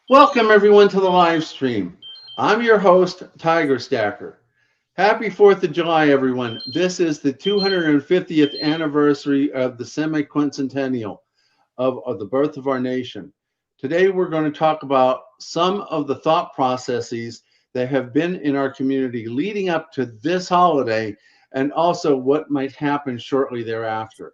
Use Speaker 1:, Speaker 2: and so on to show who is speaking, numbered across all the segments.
Speaker 1: Welcome everyone to the live stream. I'm your host, Tiger Stacker. Happy 4th of July, everyone. This is the 250th anniversary of the semi-quincentennial of the birth of our nation. Today, we're going to talk about some of the thought processes that have been in our community leading up to this holiday and also what might happen shortly thereafter.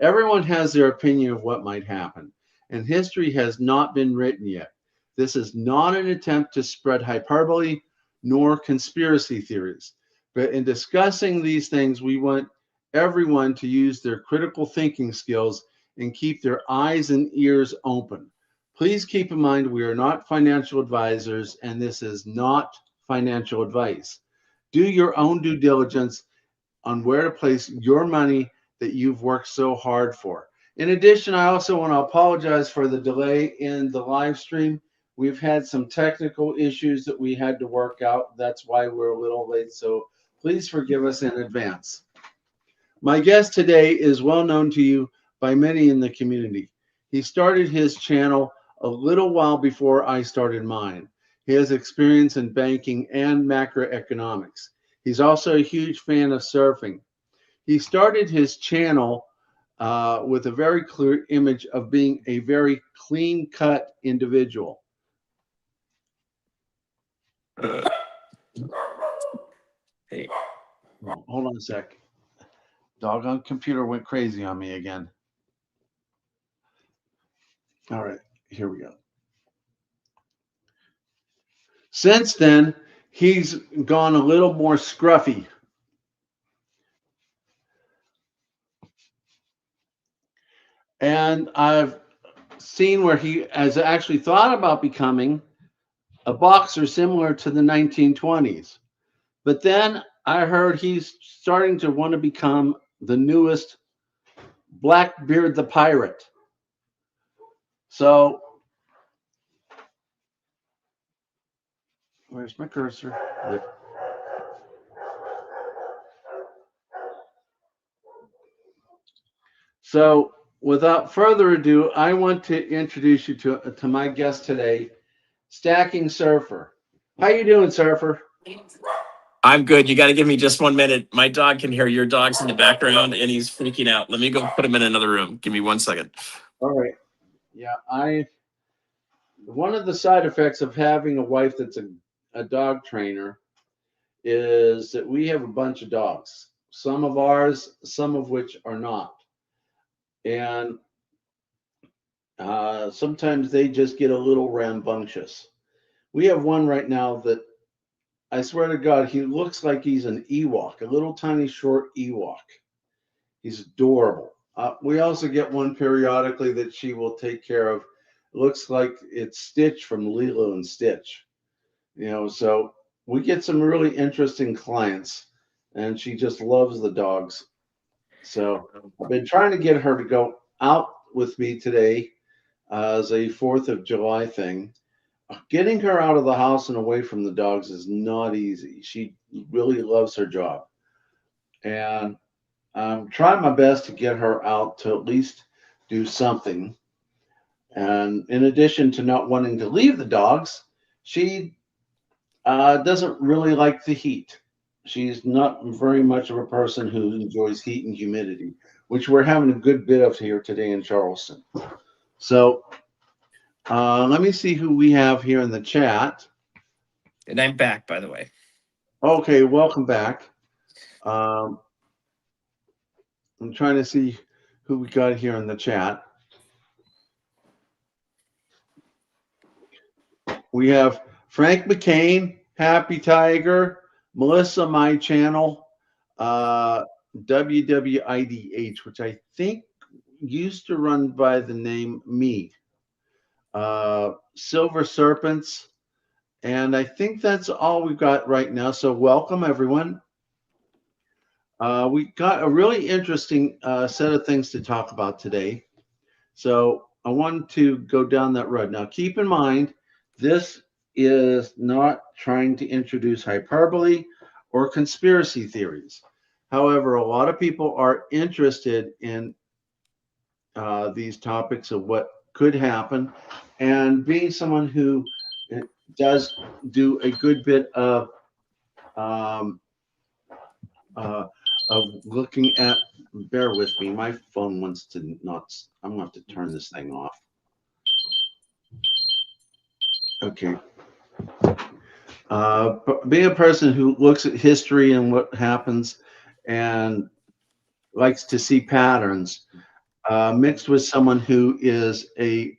Speaker 1: Everyone has their opinion of what might happen, and history has not been written yet. This is not an attempt to spread hyperbole nor conspiracy theories. But in discussing these things, we want everyone to use their critical thinking skills and keep their eyes and ears open. Please keep in mind we are not financial advisors and this is not financial advice. Do your own due diligence on where to place your money that you've worked so hard for. In addition, I also want to apologize for the delay in the live stream. We've had some technical issues that we had to work out. That's why we're a little late. So please forgive us in advance. My guest today is well known to you by many in the community. He started his channel a little while before I started mine. He has experience in banking and macroeconomics. He's also a huge fan of surfing. He started his channel with a very clear image of being a very clean-cut individual.
Speaker 2: Hey,
Speaker 1: Hold on a sec. Doggone computer went crazy on me again. All right, here we go. Since then, he's gone a little more scruffy. And I've seen where he has actually thought about becoming a boxer similar to the 1920s. But then I heard he's starting to want to become the newest Blackbeard the Pirate. So, where's my cursor? So, without further ado, I want to introduce you to my guest today, Stacking Surfer. How you doing, Surfer?
Speaker 2: I'm good. You got to give me just 1 minute. My dog can hear your dog's in the background and he's freaking out. Let me go put him in another room. Give me 1 second.
Speaker 1: All right. Yeah, one of the side effects of having a wife that's a dog trainer is that we have a bunch of dogs. Some of ours, some of which are not. And sometimes they just get a little rambunctious. We have one right now that I swear to God, he looks like he's an Ewok, a little tiny short Ewok. He's adorable. We also get one periodically that she will take care of. Looks like it's Stitch from Lilo and Stitch. So we get some really interesting clients, and she just loves the dogs. So I've been trying to get her to go out with me today as a 4th of July thing. Getting her out of the house and away from the dogs is not easy. She really loves her job. And I'm trying my best to get her out to at least do something. And in addition to not wanting to leave the dogs, she doesn't really like the heat. She's not very much of a person who enjoys heat and humidity, which we're having a good bit of here today in Charleston. So let me see who we have here in the chat.
Speaker 2: And I'm back, by the way.
Speaker 1: Okay, welcome back. I'm trying to see who we got here in the chat. We have Frank McCain, Happy Tiger, Melissa, my channel, WWIDH, which I think used to run by the name Me, Silver Serpents, and I think that's all we've got right now. So welcome, everyone. We got a really interesting set of things to talk about today. So I wanted to go down that road. Now, keep in mind, this is not trying to introduce hyperbole or conspiracy theories. However, a lot of people are interested in these topics of what could happen and being someone who does do a good bit um, of looking at. Bear with me. My phone wants to not. I'm going to have to turn this thing off. Okay. Being a person who looks at history and what happens and likes to see patterns, mixed with someone who is a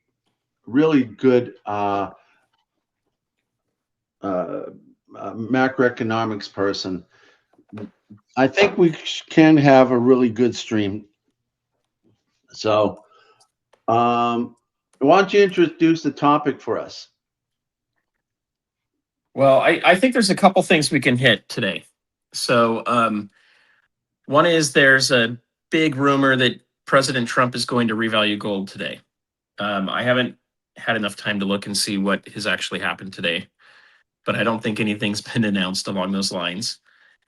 Speaker 1: really good macroeconomics person, I think we can have a really good stream. So, why don't you introduce the topic for us?
Speaker 2: Well, I think there's a couple things we can hit today. So, one is there's a big rumor that President Trump is going to revalue gold today. I haven't had enough time to look and see what has actually happened today, but I don't think anything's been announced along those lines.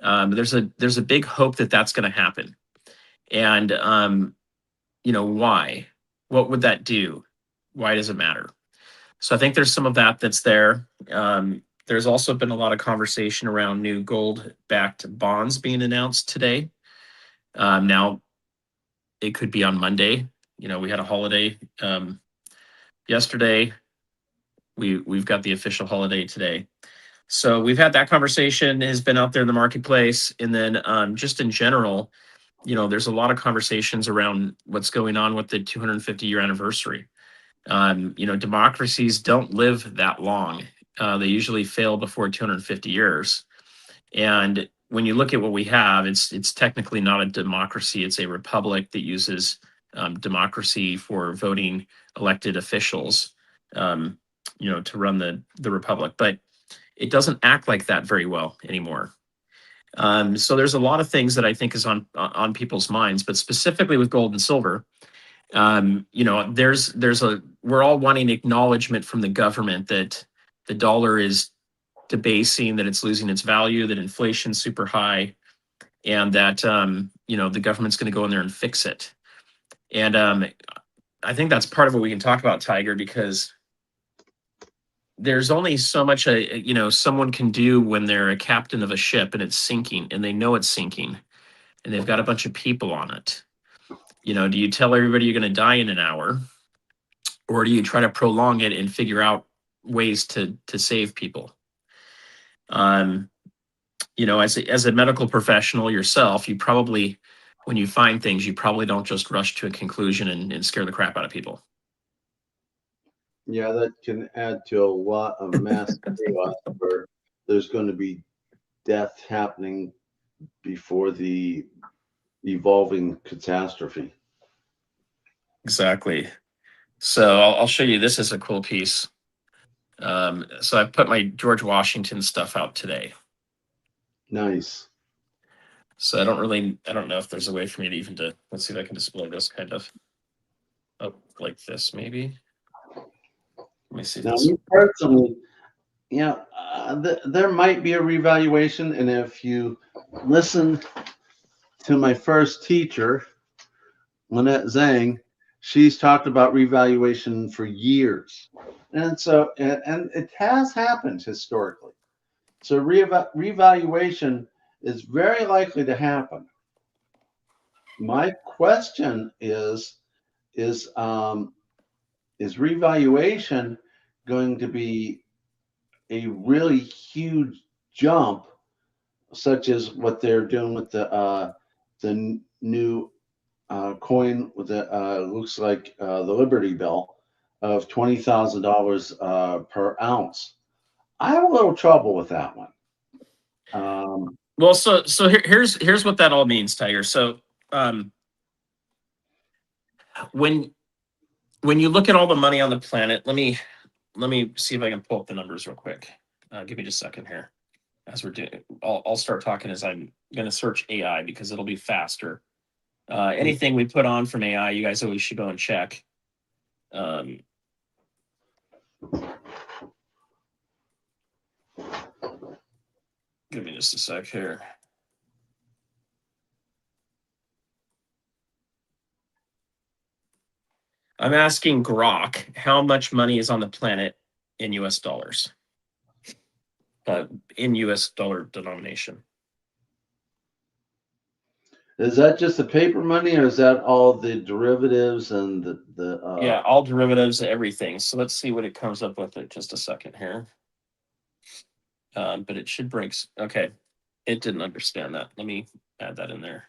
Speaker 2: There's a big hope that that's going to happen, and why? What would that do? Why does it matter? So I think there's some of that that's there. There's also been a lot of conversation around new gold-backed bonds being announced today. Now, it could be on Monday. We had a holiday yesterday. We've got the official holiday today. So we've had that conversation, has been out there in the marketplace. And then just in general, there's a lot of conversations around what's going on with the 250-year anniversary. Democracies don't live that long. They usually fail before 250 years. And when you look at what we have, it's technically not a democracy. It's a republic that uses democracy for voting elected officials, to run the republic. But it doesn't act like that very well anymore. So there's a lot of things that I think is on people's minds, but specifically with gold and silver, we're all wanting acknowledgement from the government that the dollar is debasing, that it's losing its value, that inflation's super high, and that the government's going to go in there and fix it. And I think that's part of what we can talk about, Tiger, because there's only so much someone can do when they're a captain of a ship and it's sinking, and they know it's sinking, and they've got a bunch of people on it. Do you tell everybody you're going to die in an hour, or do you try to prolong it and figure out ways to save people? As a medical professional yourself, you probably, when you find things, you probably don't just rush to a conclusion and scare the crap out of people.
Speaker 1: Yeah, that can add to a lot of mass chaos where there's going to be death happening before the evolving catastrophe.
Speaker 2: Exactly. So I'll show you. This is a cool piece. So I put my George Washington stuff out today.
Speaker 1: Nice.
Speaker 2: So I don't know if there's a way for me to let's see if I can display this kind of up like this, maybe. Let me see.
Speaker 1: Now, me personally, there might be a revaluation, and if you listen to my first teacher, Lynette Zhang, she's talked about revaluation for years, and so and it has happened historically. So revaluation is very likely to happen. My question is revaluation going to be a really huge jump, such as what they're doing with the new coin with the looks like the Liberty Bell of $20,000 per ounce? I have a little trouble with that one.
Speaker 2: Well, so here's what that all means, Tiger. So when you look at all the money on the planet, let me see if I can pull up the numbers real quick. Give me just a second here. As we're doing, I'll start talking as I'm going to search AI because it'll be faster. Anything we put on from AI, you guys always should go and check. Give me just a sec here. I'm asking Grok how much money is on the planet in US dollars, in US dollar denomination.
Speaker 1: Is that just the paper money, or is that all the derivatives and the
Speaker 2: Yeah, all derivatives, everything. So let's see what it comes up with in just a second here. But it should break. Okay, it didn't understand that. Let me add that in there.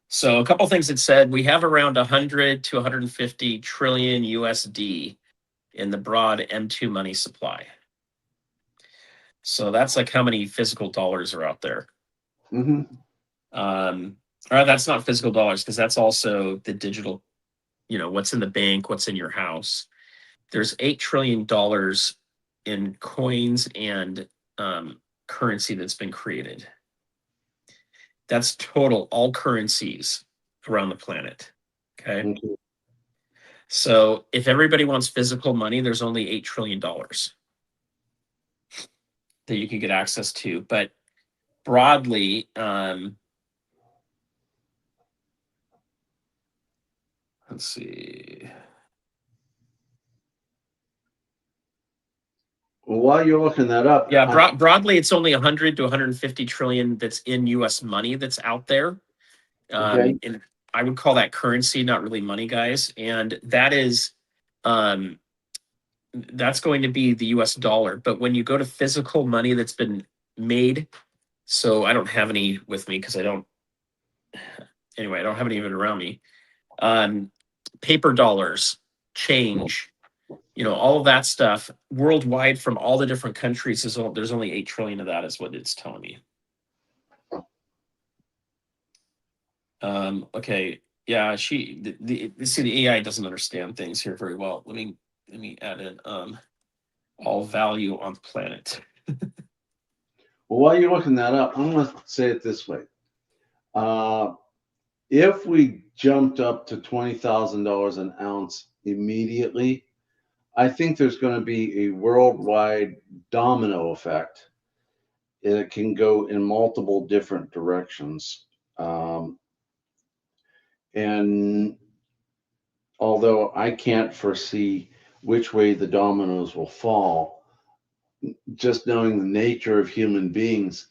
Speaker 2: So a couple things it said, we have around 100 to 150 trillion USD in the broad M2 money supply. So that's like how many physical dollars are out there. Or that's not physical dollars, because that's also the digital, what's in the bank, what's in your house. There's $8 trillion in coins and currency that's been created. That's total, all currencies around the planet. Okay. So if everybody wants physical money, there's only $8 trillion that you can get access to. But broadly, let's see.
Speaker 1: Well, while you're looking that up,
Speaker 2: yeah, broadly, it's only 100 to 150 trillion that's in U.S. money that's out there.
Speaker 1: Okay.
Speaker 2: And I would call that currency, not really money, guys. And that is, that's going to be the U.S. dollar. But when you go to physical money that's been made, so I don't have any with me because I don't have any of it around me. Paper dollars, change, all of that stuff worldwide from all the different countries, there's only 8 trillion of that is what it's telling me. Okay. Yeah, the AI doesn't understand things here very well. Let me add in all value on the planet.
Speaker 1: Well, while you're looking that up, I'm going to say it this way. If we jumped up to $20,000 an ounce immediately, I think there's going to be a worldwide domino effect. It can go in multiple different directions. And although I can't foresee which way the dominoes will fall, just knowing the nature of human beings,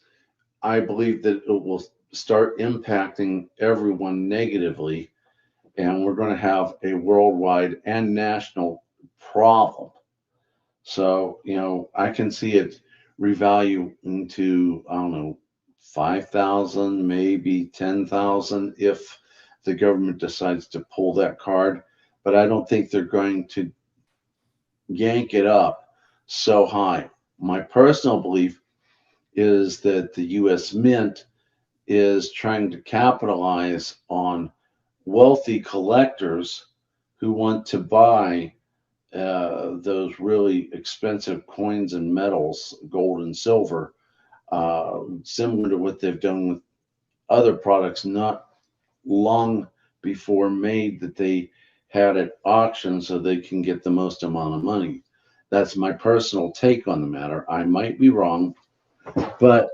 Speaker 1: I believe that it will start impacting everyone negatively, and we're going to have a worldwide and national problem. So, I can see it revalue into, I don't know, 5,000, maybe 10,000 if the government decides to pull that card. But I don't think they're going to yank it up so high. My personal belief is that the U.S. Mint is trying to capitalize on wealthy collectors who want to buy those really expensive coins and metals, gold and silver, similar to what they've done with other products not long before made that they had at auction so they can get the most amount of money. That's my personal take on the matter. I might be wrong, but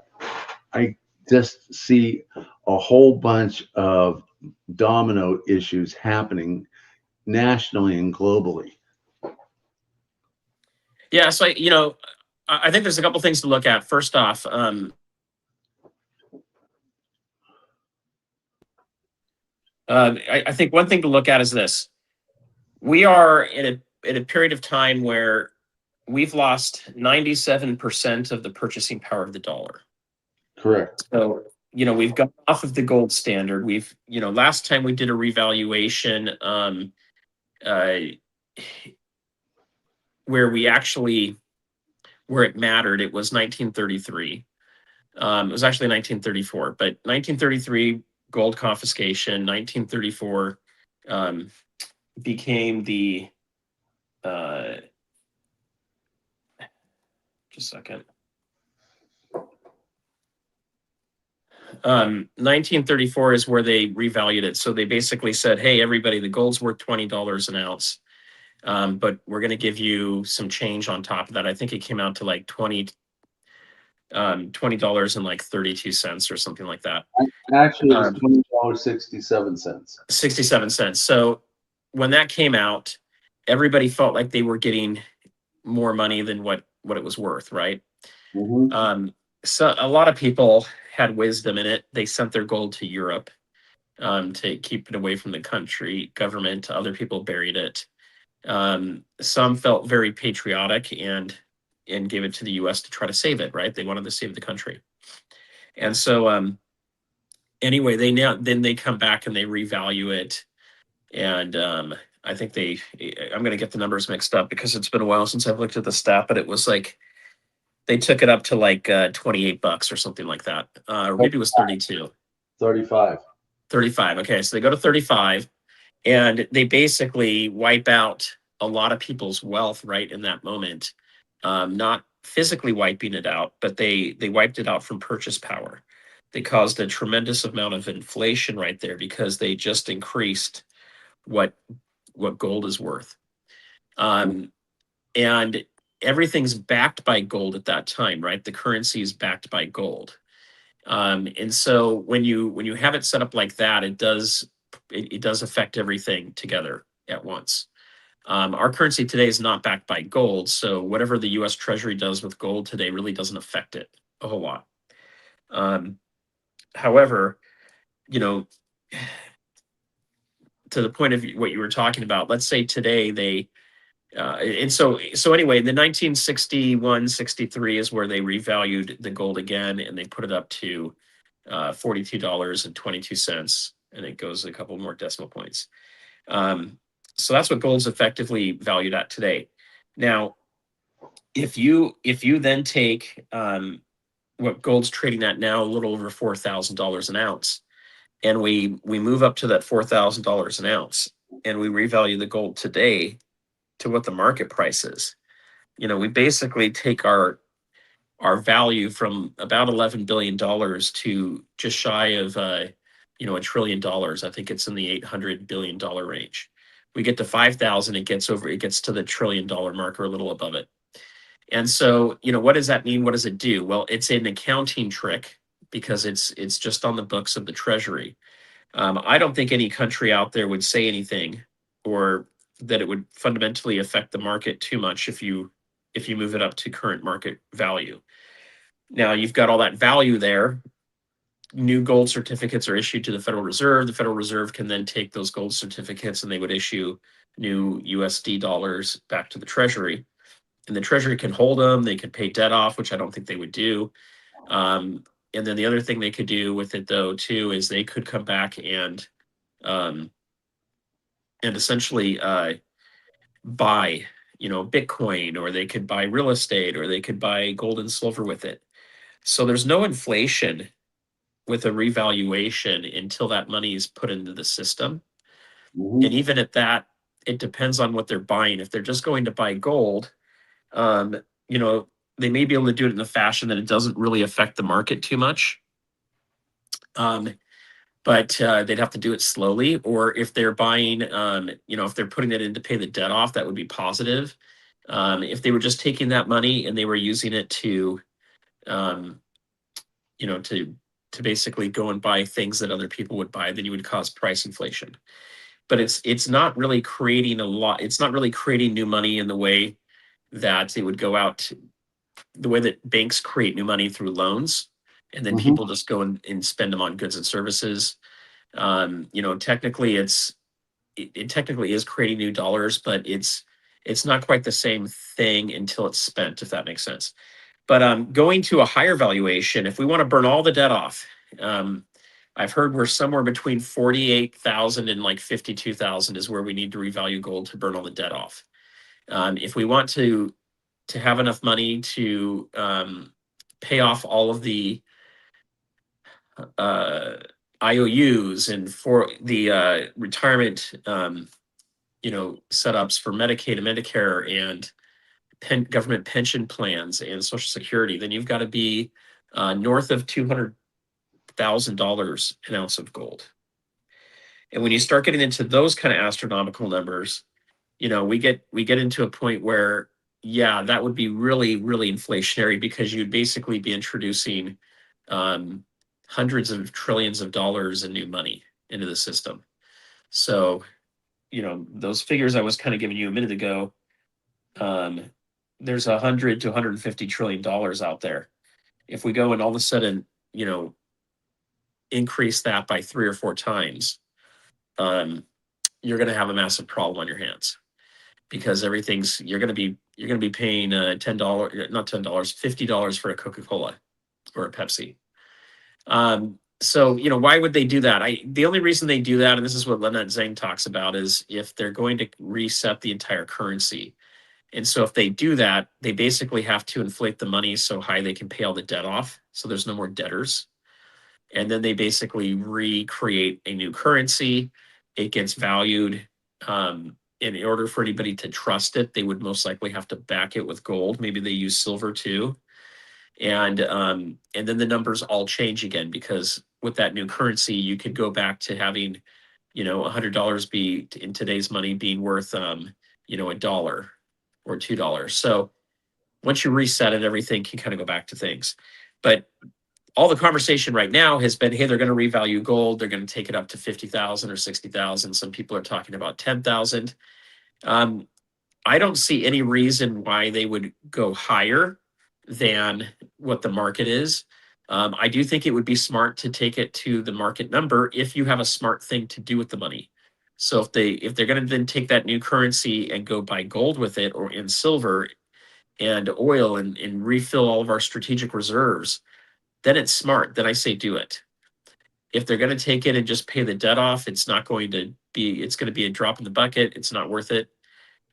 Speaker 1: I just see a whole bunch of domino issues happening nationally and globally.
Speaker 2: Yeah, so I think there's a couple things to look at. First off, I think one thing to look at is this: we are in a period of time where we've lost 97% of the purchasing power of the dollar.
Speaker 1: Correct.
Speaker 2: So we've gone off of the gold standard. We've last time we did a revaluation, where it mattered, it was 1933. It was actually 1934, but 1933 gold confiscation, 1934 became the just a second. 1934 is where they revalued it. So they basically said, hey, everybody, the gold's worth $20 an ounce. But we're going to give you some change on top of that. I think it came out to like $20 and like 32 cents or something like that.
Speaker 1: Actually, it was $20.67.
Speaker 2: 67 cents. So when that came out, everybody felt like they were getting more money than what it was worth, right? So a lot of people had wisdom in it. They sent their gold to Europe to keep it away from the country government. Other people buried it. Some felt very patriotic and gave it to the U.S. to try to save it. Right? They wanted to save the country. And so anyway, then they come back and they revalue it. And I think I'm going to get the numbers mixed up because it's been a while since I've looked at the stat, but it was like they took it up to like $28 or something like that. Or maybe it was 32.
Speaker 1: 35.
Speaker 2: 35. Okay, so they go to 35 and they basically wipe out a lot of people's wealth right in that moment. Not physically wiping it out, but they wiped it out from purchase power. They caused a tremendous amount of inflation right there because they just increased what gold is worth. And everything's backed by gold at that time, right? The currency is backed by gold. And so when you have it set up like that, it does affect everything together at once. Our currency today is not backed by gold, so whatever the U.S. Treasury does with gold today really doesn't affect it a whole lot. However, to the point of what you were talking about, let's say today and so anyway, the 1961, 63 is where they revalued the gold again, and they put it up to $42.22, and it goes a couple more decimal points. So that's what gold's effectively valued at today. Now, if you then take what gold's trading at now, a little over $4,000 an ounce, and we move up to that $4,000 an ounce, and we revalue the gold today to what the market price is. We basically take our value from about $11 billion to just shy of $1 trillion. I think it's in the $800 billion range. We get to 5,000, it gets to the $1 trillion mark or a little above it. And so, what does that mean? What does it do? Well, it's an accounting trick because it's just on the books of the Treasury. I don't think any country out there would say anything or that it would fundamentally affect the market too much if you move it up to current market value. Now you've got all that value there. New gold certificates are issued to the Federal Reserve. The Federal Reserve can then take those gold certificates and they would issue new USD dollars back to the Treasury. And the Treasury can hold them. They could pay debt off, which I don't think they would do. And then the other thing they could do with it, though, too, is they could come back and essentially buy, Bitcoin, or they could buy real estate, or they could buy gold and silver with it. So there's no inflation with a revaluation until that money is put into the system. And even at that, it depends on what they're buying. If they're just going to buy gold, they may be able to do it in a fashion that it doesn't really affect the market too much. But they'd have to do it slowly. Or if they're buying, if they're putting it in to pay the debt off, that would be positive. If they were just taking that money and they were using it to basically go and buy things that other people would buy, then you would cause price inflation. But it's not really creating a lot. It's not really creating new money in the way that it would go out, the way that banks create new money through loans. And then people just go and spend them on goods and services. Technically, it technically is creating new dollars, but it's not quite the same thing until it's spent, if that makes sense. But going to a higher valuation, if we want to burn all the debt off, I've heard we're somewhere between 48,000 and like 52,000 is where we need to revalue gold to burn all the debt off. If we want to have enough money to pay off all of the IOUs and for the retirement, setups for Medicaid and Medicare and government pension plans and Social Security, then you've got to be north of $200,000 an ounce of gold. And when you start getting into those kind of astronomical numbers, we get into a point where yeah, that would be really, really inflationary because you'd basically be introducing um, hundreds of trillions of dollars in new money into the system. So, those figures I was kind of giving you a minute ago, um, there's 100 to 150 trillion dollars out there. If we go and all of a sudden, increase that by 3 or 4 times, um, you're going to have a massive problem on your hands because you're going to be paying $10, not $10, $50 for a Coca-Cola or a Pepsi. So why would they do that? The only reason they do that, and this is what Lynette Zhang talks about, is if they're going to reset the entire currency. And so if they do that, they basically have to inflate the money so high they can pay all the debt off. So there's no more debtors. And then they basically recreate a new currency. It gets valued. In order for anybody to trust it, they would most likely have to back it with gold. Maybe they use silver too. And then the numbers all change again because with that new currency, you could go back to having, $100 be in today's money being worth, $1 or $2. So once you reset it, everything can kind of go back to things. But all the conversation right now has been, hey, they're going to revalue gold. They're going to take it up to 50,000 or 60,000. Some people are talking about 10,000. I don't see any reason why they would go higher than what the market is. I do think it would be smart to take it to the market number if you have a smart thing to do with the money. So if they're going to then take that new currency and go buy gold with it or in silver and oil and refill all of our strategic reserves, then it's smart. Then I say do it. If they're going to take it and just pay the debt off, it's going to be a drop in the bucket. It's not worth it.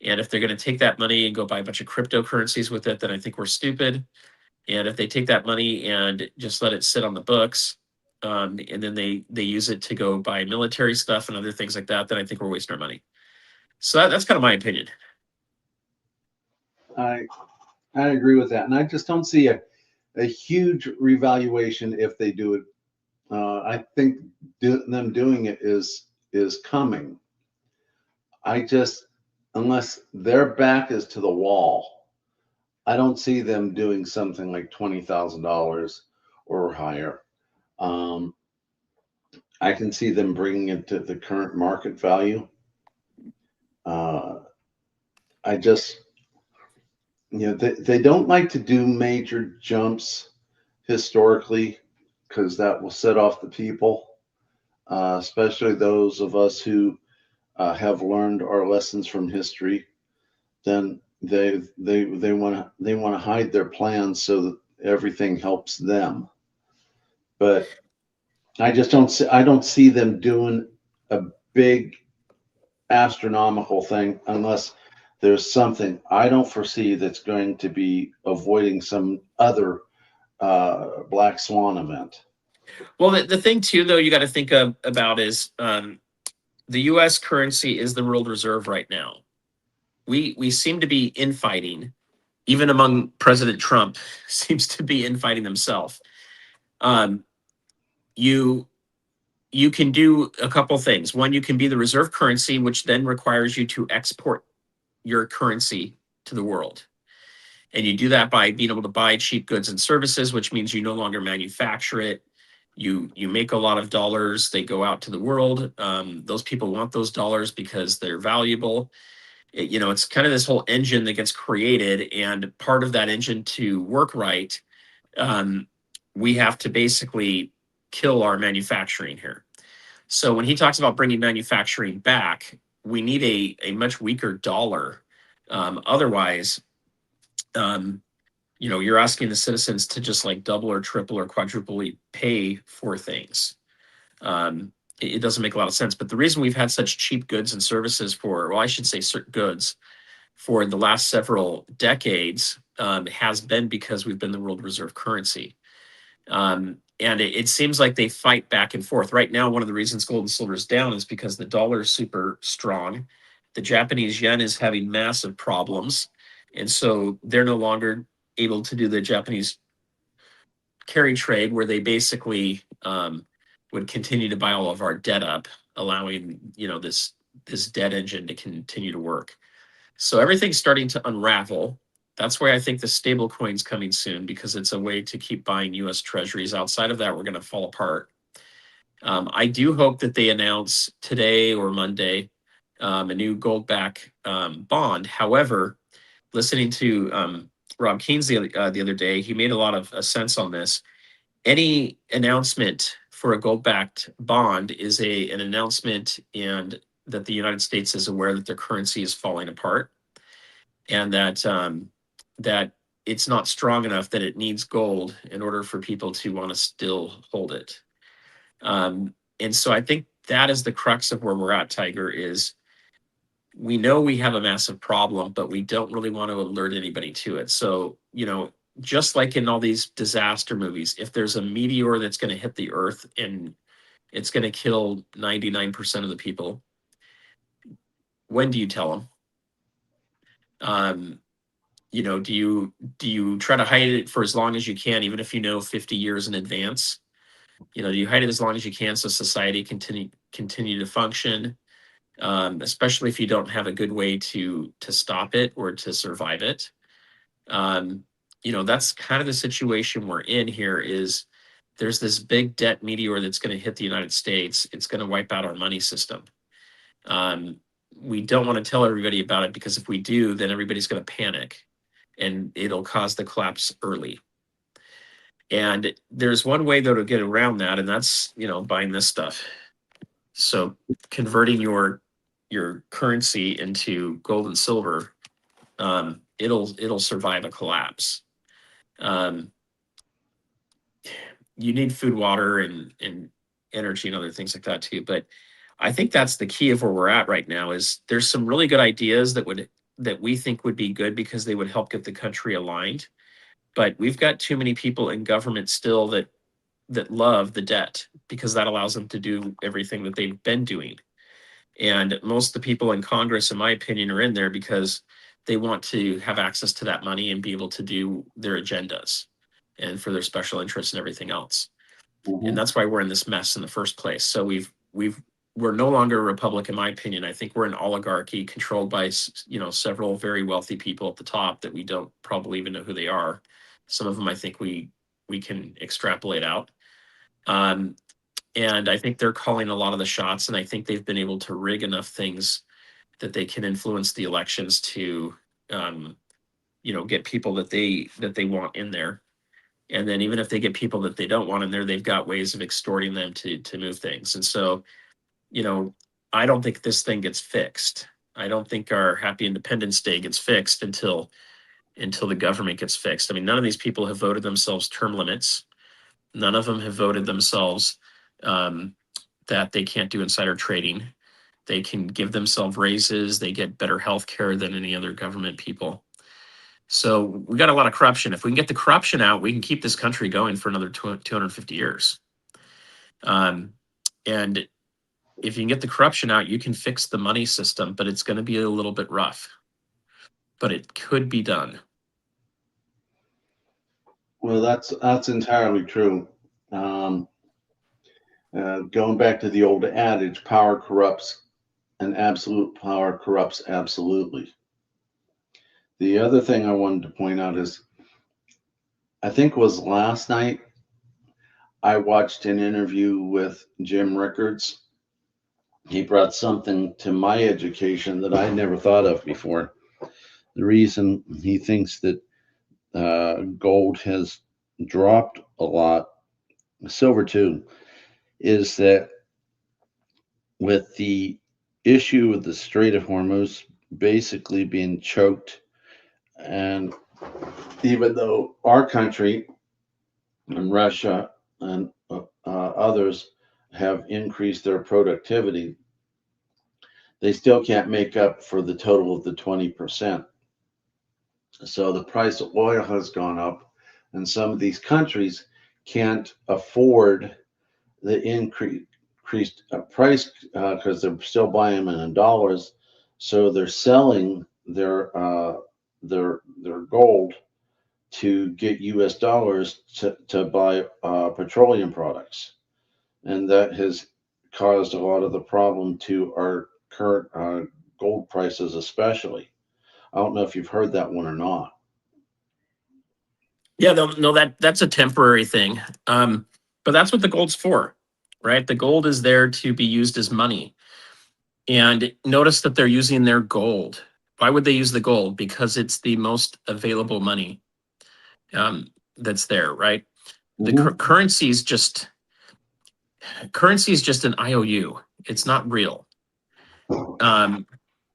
Speaker 2: And if they're going to take that money and go buy a bunch of cryptocurrencies with it, then I think we're stupid. And if they take that money and just let it sit on the books, and then they use it to go buy military stuff and other things like that, then I think we're wasting our money. So that's kind of my opinion.
Speaker 1: I agree with that, and I just don't see a huge revaluation if they do it. I think them doing it is coming. Unless their back is to the wall, I don't see them doing something like $20,000 or higher. I can see them bringing it to the current market value. I just, they don't like to do major jumps historically because that will set off the people, especially those of us who have learned our lessons from history. Then they want to hide their plans so that everything helps them. But I don't see them doing a big astronomical thing unless there's something I don't foresee that's going to be avoiding some other black swan event.
Speaker 2: Well, the thing too, though, you got to think about is the U.S. currency is the world reserve right now. We seem to be infighting, even among President Trump seems to be infighting himself. You can do a couple things. One, you can be the reserve currency, which then requires you to export your currency to the world. And you do that by being able to buy cheap goods and services, which means you no longer manufacture it. You make a lot of dollars. They go out to the world. Those people want those dollars because they're valuable. It's kind of this whole engine that gets created. And part of that engine to work right, we have to basically kill our manufacturing here. So when he talks about bringing manufacturing back, we need a much weaker dollar. Otherwise, you're asking the citizens to just like double or triple or quadruple pay for things. It doesn't make a lot of sense. But the reason we've had such cheap goods and services I should say certain goods for the last several decades has been because we've been the world reserve currency. And it seems like they fight back and forth. Right now, one of the reasons gold and silver is down is because the dollar is super strong. The Japanese yen is having massive problems. And so they're no longer able to do the Japanese carry trade where they basically would continue to buy all of our debt up, allowing this debt engine to continue to work. So everything's starting to unravel. that's why I think the stable coin's coming soon, because it's a way to keep buying US treasuries. Outside of that, we're going to fall apart. I do hope that they announce today or Monday a new gold-backed bond. However, listening to Rob Keynes the other day, he made a lot of sense on this. Any announcement for a gold-backed bond is an announcement, and that the United States is aware that their currency is falling apart, and that it's not strong enough, that it needs gold in order for people to want to still hold it. And so I think that is the crux of where we're at, Tiger, is we know we have a massive problem, but we don't really want to alert anybody to it. So, just like in all these disaster movies, if there's a meteor that's going to hit the earth and it's going to kill 99% of the people, when do you tell them? Do you try to hide it for as long as you can, even if 50 years in advance? Do you hide it as long as you can so society continue to function, especially if you don't have a good way to stop it or to survive it? That's kind of the situation we're in here. Is there's this big debt meteor that's going to hit the United States. It's going to wipe out our money system. We don't want to tell everybody about it, because if we do, then everybody's going to panic and it'll cause the collapse early. And there's one way, though, to get around that, and that's, buying this stuff. So converting your currency into gold and silver, it'll survive a collapse. You need food, water, and energy and other things like that too. But I think that's the key of where we're at right now. Is there's some really good ideas that we think would be good, because they would help get the country aligned. But we've got too many people in government still that love the debt, because that allows them to do everything that they've been doing. And most of the people in Congress, in my opinion, are in there because they want to have access to that money and be able to do their agendas and for their special interests and everything else.
Speaker 1: Mm-hmm.
Speaker 2: And that's why we're in this mess in the first place. So we're no longer a republic, in my opinion. I think we're an oligarchy controlled by several very wealthy people at the top that we don't probably even know who they are. Some of them I think we can extrapolate out. And I think they're calling a lot of the shots, and I think they've been able to rig enough things that they can influence the elections to get people that they want in there. And then even if they get people that they don't want in there, they've got ways of extorting them to move things. And so, I don't think this thing gets fixed. I don't think our Happy Independence Day gets fixed until the government gets fixed. I mean, none of these people have voted themselves term limits. None of them have voted themselves that they can't do insider trading. They can give themselves raises. They get better health care than any other government people. So we got a lot of corruption. If we can get the corruption out, we can keep this country going for another 250 years. And if you can get the corruption out, you can fix the money system, but it's going to be a little bit rough. But it could be done.
Speaker 1: Well, that's entirely true. Going back to the old adage, power corrupts, and absolute power corrupts absolutely. The other thing I wanted to point out is, I think it was last night, I watched an interview with Jim Rickards. He brought something to my education that I never thought of before. The reason he thinks that gold has dropped a lot, silver too, is that with the issue of the Strait of Hormuz basically being choked, and even though our country and Russia and others have increased their productivity, they still can't make up for the total of the 20%. So the price of oil has gone up, and some of these countries can't afford the increased price because they're still buying them in dollars. So they're selling their gold to get U.S. dollars to buy petroleum products, and that has caused a lot of the problem to our current gold prices, especially. I don't know if you've heard that one or not.
Speaker 2: Yeah, no, that's a temporary thing. But that's what the gold's for, right? The gold is there to be used as money. And notice that they're using their gold. Why would they use the gold? Because it's the most available money that's there, right? The
Speaker 1: Mhm.
Speaker 2: currency is just an IOU. It's not real. Um,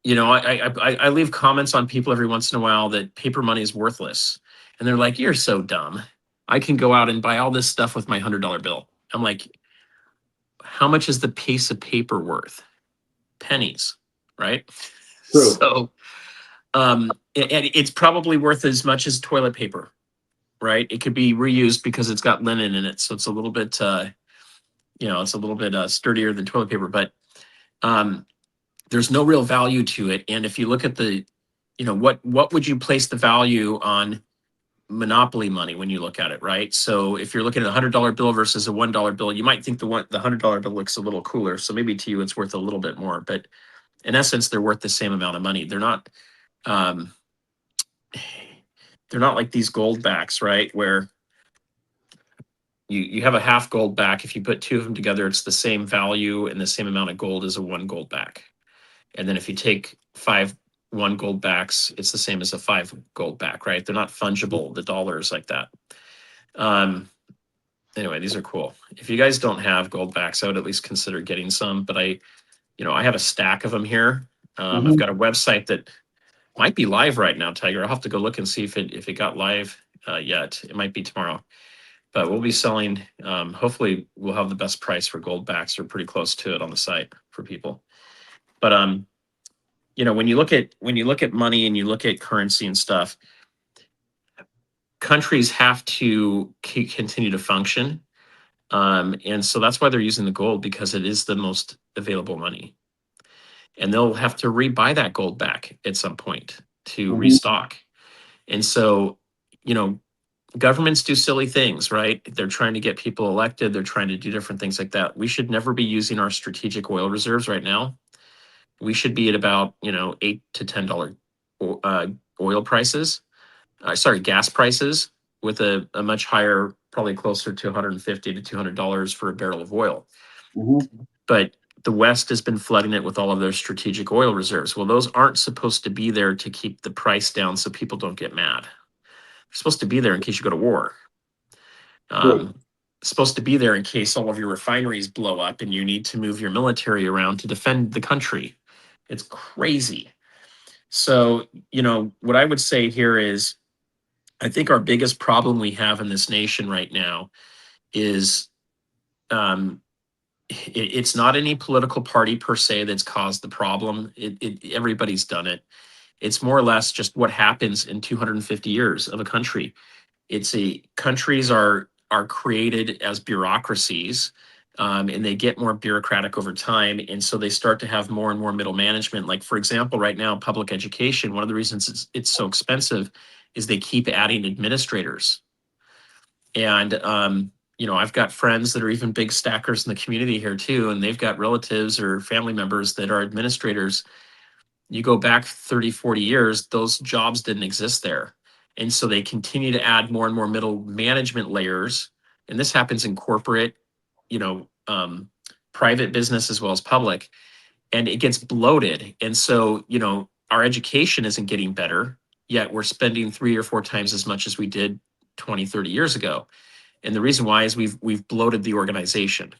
Speaker 2: I leave comments on people every once in a while that paper money is worthless, and they're like, "You're so dumb. I can go out and buy all this stuff with my $100 bill." I'm like, "How much is the piece of paper worth? Pennies, right?"
Speaker 1: True.
Speaker 2: So, and it's probably worth as much as toilet paper, right? It could be reused because it's got linen in it, so it's a little bit, sturdier than toilet paper, but um, there's no real value to it. And if you look at what would you place the value on monopoly money when you look at it, right? So if you're looking at a $100 bill versus a $1 bill, you might think the $100 bill looks a little cooler. So maybe to you it's worth a little bit more, but in essence, they're worth the same amount of money. Um, they're not like these gold backs, right? Where you have a half gold back. If you put two of them together, it's the same value and the same amount of gold as a one gold back. And then if you take five one gold backs, it's the same as a five gold back, right? They're not fungible. The dollar is like that. Um, anyway, these are cool. If you guys don't have gold backs, I would at least consider getting some. But I have a stack of them here. I've
Speaker 1: Mhm.
Speaker 2: got a website that might be live right now, Tiger. I'll have to go look and see if it got live yet. It might be tomorrow. But we'll be selling. Hopefully, we'll have the best price for gold backs or pretty close to it on the site for people. But when you look at money and you look at currency and stuff, countries have to continue to function, and so that's why they're using the gold because it is the most available money, and they'll have to rebuy that gold back at some point to
Speaker 1: Mhm.
Speaker 2: restock. And so, you know, governments do silly things, right? They're trying to get people elected. They're trying to do different things like that. We should never be using our strategic oil reserves right now. We should be at about $8 to $10 uh, oil prices. Sorry, gas prices with a much higher, probably closer to $150 to $200 for a barrel of oil.
Speaker 1: Mhm.
Speaker 2: But the West has been flooding it with all of their strategic oil reserves. Well, those aren't supposed to be there to keep the price down so people don't get mad. They're supposed to be there in case you go to war.
Speaker 1: True.
Speaker 2: Um, supposed to be there in case all of your refineries blow up and you need to move your military around to defend the country. It's crazy. So, what I would say here is I think our biggest problem we have in this nation right now is um, it's not any political party per se that's caused the problem. Everybody's done it. It's more or less just what happens in 250 years of a country. Countries are created as bureaucracies, and they get more bureaucratic over time, and so they start to have more and more middle management. Like for example, right now, public education. One of the reasons it's so expensive is they keep adding administrators. And I've got friends that are even big stackers in the community here too, and they've got relatives or family members that are administrators. You go back 30, 40 years, those jobs didn't exist there. And so they continue to add more and more middle management layers. And this happens in corporate, you know, um, private business as well as public. And it gets bloated. And so, our education isn't getting better, yet we're spending 3 or 4 times as much as we did 20, 30 years ago. And the reason why is we've bloated the organization.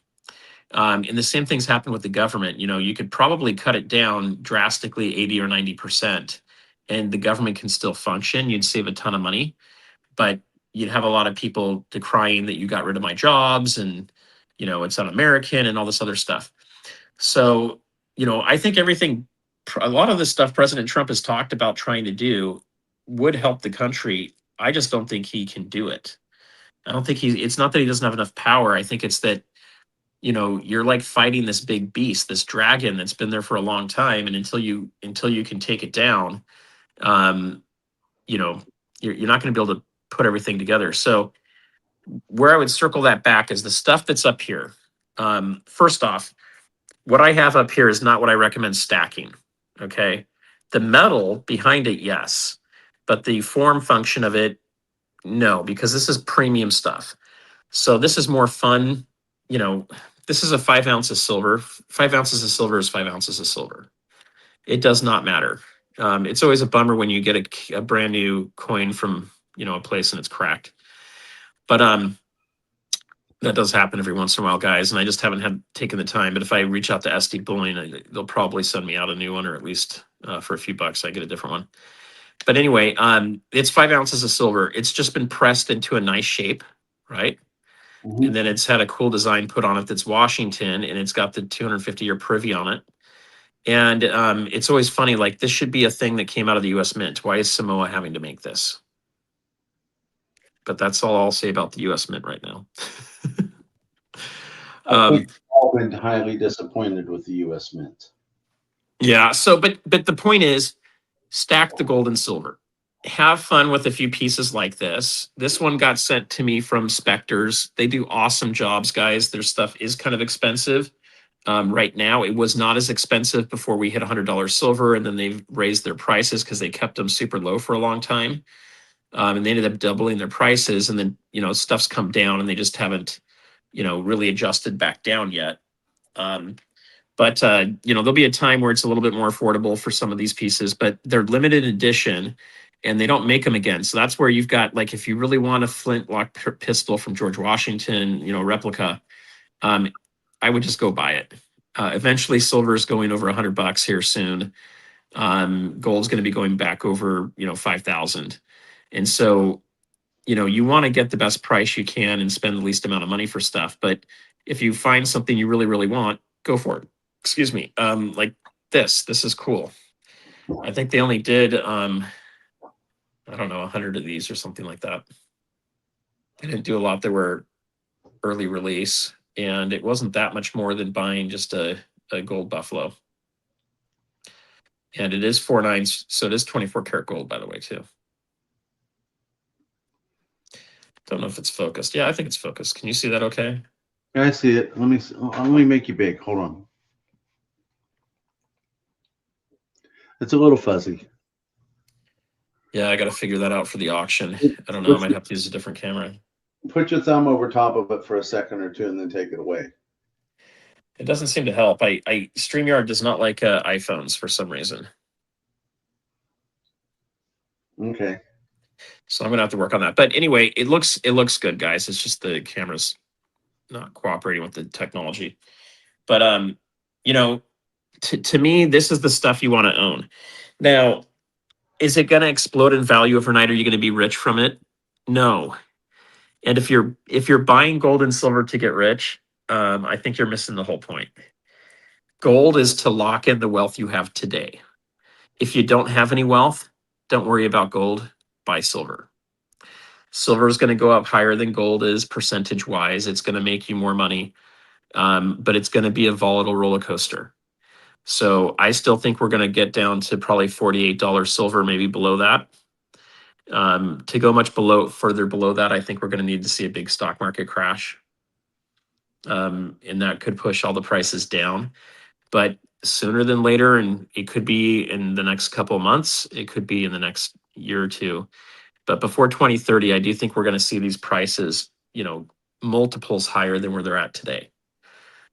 Speaker 2: And the same things happen with the government. You could probably cut it down drastically 80 or 90%, and the government can still function. You'd save a ton of money, but you'd have a lot of people decrying that you got rid of my jobs and, it's un-American and all this other stuff. So, I think a lot of the stuff President Trump has talked about trying to do would help the country. I just don't think he can do it. I don't think it's not that he doesn't have enough power. I think it's that you're like fighting this big beast, this dragon that's been there for a long time, and until you can take it down, um, you know, you're not going to be able to put everything together. So where I would circle that back is the stuff that's up here. First off, what I have up here is not what I recommend stacking. Okay, the metal behind it, yes, but the form function of it, No, because this is premium stuff. So this is more fun. You know, this is a 5 ounce of silver. 5 ounces of silver is 5 ounces of silver. It does not matter. It's always a bummer when you get a brand new coin from, you know, a place and it's cracked. But that does happen every once in a while, guys. And I just haven't had taken the time. But if I reach out to SD Bullion, they'll probably send me out a new one, or at least for a few bucks, I get a different one. But anyway, it's 5 ounces of silver. It's just been pressed into a nice shape, right?
Speaker 1: Mhm.
Speaker 2: And then it's had a cool design put on it that's Washington, and it's got the 250-year privy on it. And it's always funny, like this should be a thing that came out of the US Mint. Why is Samoa having to make this? But that's all I'll say about the US Mint right now.
Speaker 1: I think we've all been highly disappointed with the U.S. Mint.
Speaker 2: Yeah. So, but the point is, stack the gold and silver. Have fun with a few pieces like this. This one got sent to me from Specters. They do awesome jobs, guys. Their stuff is kind of expensive. Right now, it was not as expensive before we hit $100 silver, and then they've raised their prices because they kept them super low for a long time. And they ended up doubling their prices, and then, you know, stuff's come down and they just haven't, you know, really adjusted back down yet. But you know, there'll be a time where it's a little bit more affordable for some of these pieces, but they're limited edition and they don't make them again. So that's where you've got, like, if you really want a flintlock pistol from George Washington, you know, replica, I would just go buy it. Eventually silver is going over $100 here soon. Gold's going to be going back over, you know, 5,000. And so, you know, you want to get the best price you can and spend the least amount of money for stuff. But if you find something you really, really want, go for it. Excuse me. Like this is cool. I think they only did, I don't know, 100 of these or something like that. They didn't do a lot. They were early release, and it wasn't that much more than buying just a gold buffalo. And it is 4/9, so it is 24 karat gold, by the way, too. Don't know if it's focused. Yeah, I think it's focused. Can you see that okay?
Speaker 1: I see it. Let me make you big. Hold on. It's a little fuzzy.
Speaker 2: Yeah, I got to figure that out for the auction. I don't know. I might have to use a different camera.
Speaker 1: Put your thumb over top of it for a second or two and then take it away.
Speaker 2: It doesn't seem to help. StreamYard does not like iPhones for some reason.
Speaker 1: Okay.
Speaker 2: So I'm gonna have to work on that. But anyway, it looks good, guys. It's just the camera's not cooperating with the technology. But you know, to me, this is the stuff you want to own. Now, is it going to explode in value overnight? Are you going to be rich from it? No. And if you're buying gold and silver to get rich, I think you're missing the whole point. Gold is to lock in the wealth you have today. If you don't have any wealth, don't worry about gold, buy silver. Silver is going to go up higher than gold is percentage wise. It's going to make you more money, but it's going to be a volatile roller coaster. So I still think we're going to get down to probably $48 silver, maybe below that. To go much further below that, I think we're going to need to see a big stock market crash. And that could push all the prices down. But sooner than later, and it could be in the next couple of months, it could be in the next year or two. But before 2030, I do think we're going to see these prices, you know, multiples higher than where they're at today.